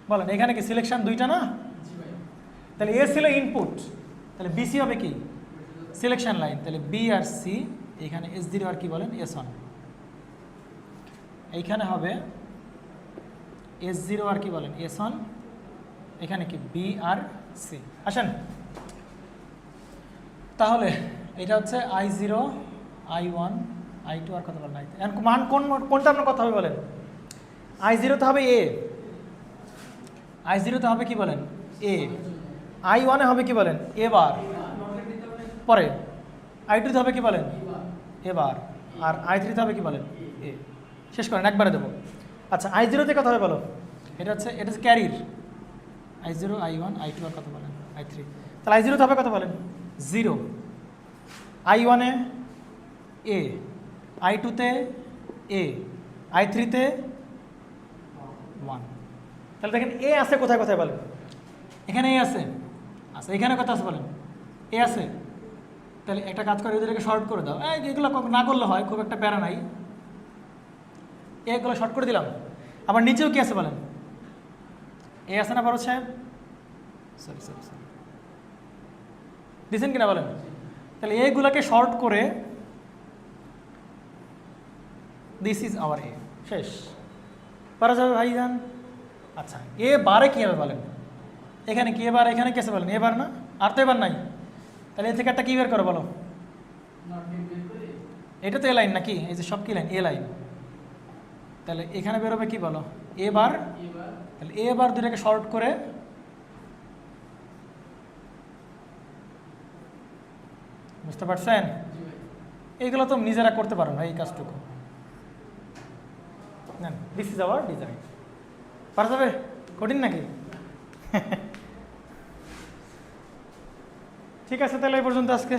বলেন এখানে কি সিলেকশন 2টা না? তাহলে এ ছিল ইনপুট, তাহলে বিসি হবে কি? Selection line. তাহলে বি আর সি, এখানে S0 আর কি বলেন? S1। এইখানে হবে S0 আর কি বলেন? S1। এখানে কি? বি আর সি। আসেন তাহলে এটা হচ্ছে I0, I1, I2 আর কত বলেন? এখন মান কোনটা আপনার কথা হবে বলেন? I0 তে হবে এ, I0 তে হবে কি বলেন? এ। I1 এ হবে কি বলেন? এবার। পরে I2 তে হবে কি বলেন? এবার। আর I3 তে হবে কি বলেন? এ। শেষ করেন, একবারে দেবো। আচ্ছা I0 তে কত হবে বলো? এটা হচ্ছে ক্যারির। I0, I1, I2 আর কত বলেন? I3। তাহলে I0 তে হবে কত বলেন? 0। I1 এ এ, I2 তে এ, I3 তে 1। তাহলে দেখেন এ আছে কোথায় কোথায় বলেন? এখানে এ আছে, আচ্ছা এখানে কত আছে বলেন? এ আছে। তাহলে একটা কাজ করে ওদেরকে শর্ট করে দাও। এগুলো না করলে হয়, খুব একটা প্যারা নাই। এগুলো শর্ট করে দিলাম। আবার নিচেও কি আছে বলেন? এ আছে না বড় সাহেব? সরি সরি সরি, দিচ্ছেন কিনা বলেন? তাহলে এগুলোকে শর্ট করে দিস ইজ আওয়ার এ। শেষ। পারা যাবে ভাইজান? আচ্ছা এ বারে কী হবে বলেন? এখানে কি এবার? এখানে কি আছে বলেন? এবার না? আর তো এবার নাই। তাহলে এ থেকে একটা কী বের করো বলো? এটা তো এ লাইন নাকি? এই যে সব কি লাইন? এ লাইন। তাহলে এখানে বেরোবে কি বলো? এ বার। তাহলে এ বার দুটাকে শর্ট করে বুঝতে পারছেন? এইগুলো তো নিজেরা করতে পারেন ভাই, এই কাজটুকু। নেন, দিস ইজ আওয়ার ডিজাইন। পারা যাবে? কঠিন নাকি? ঠিক আছে, তাহলে এই পর্যন্ত আজকে।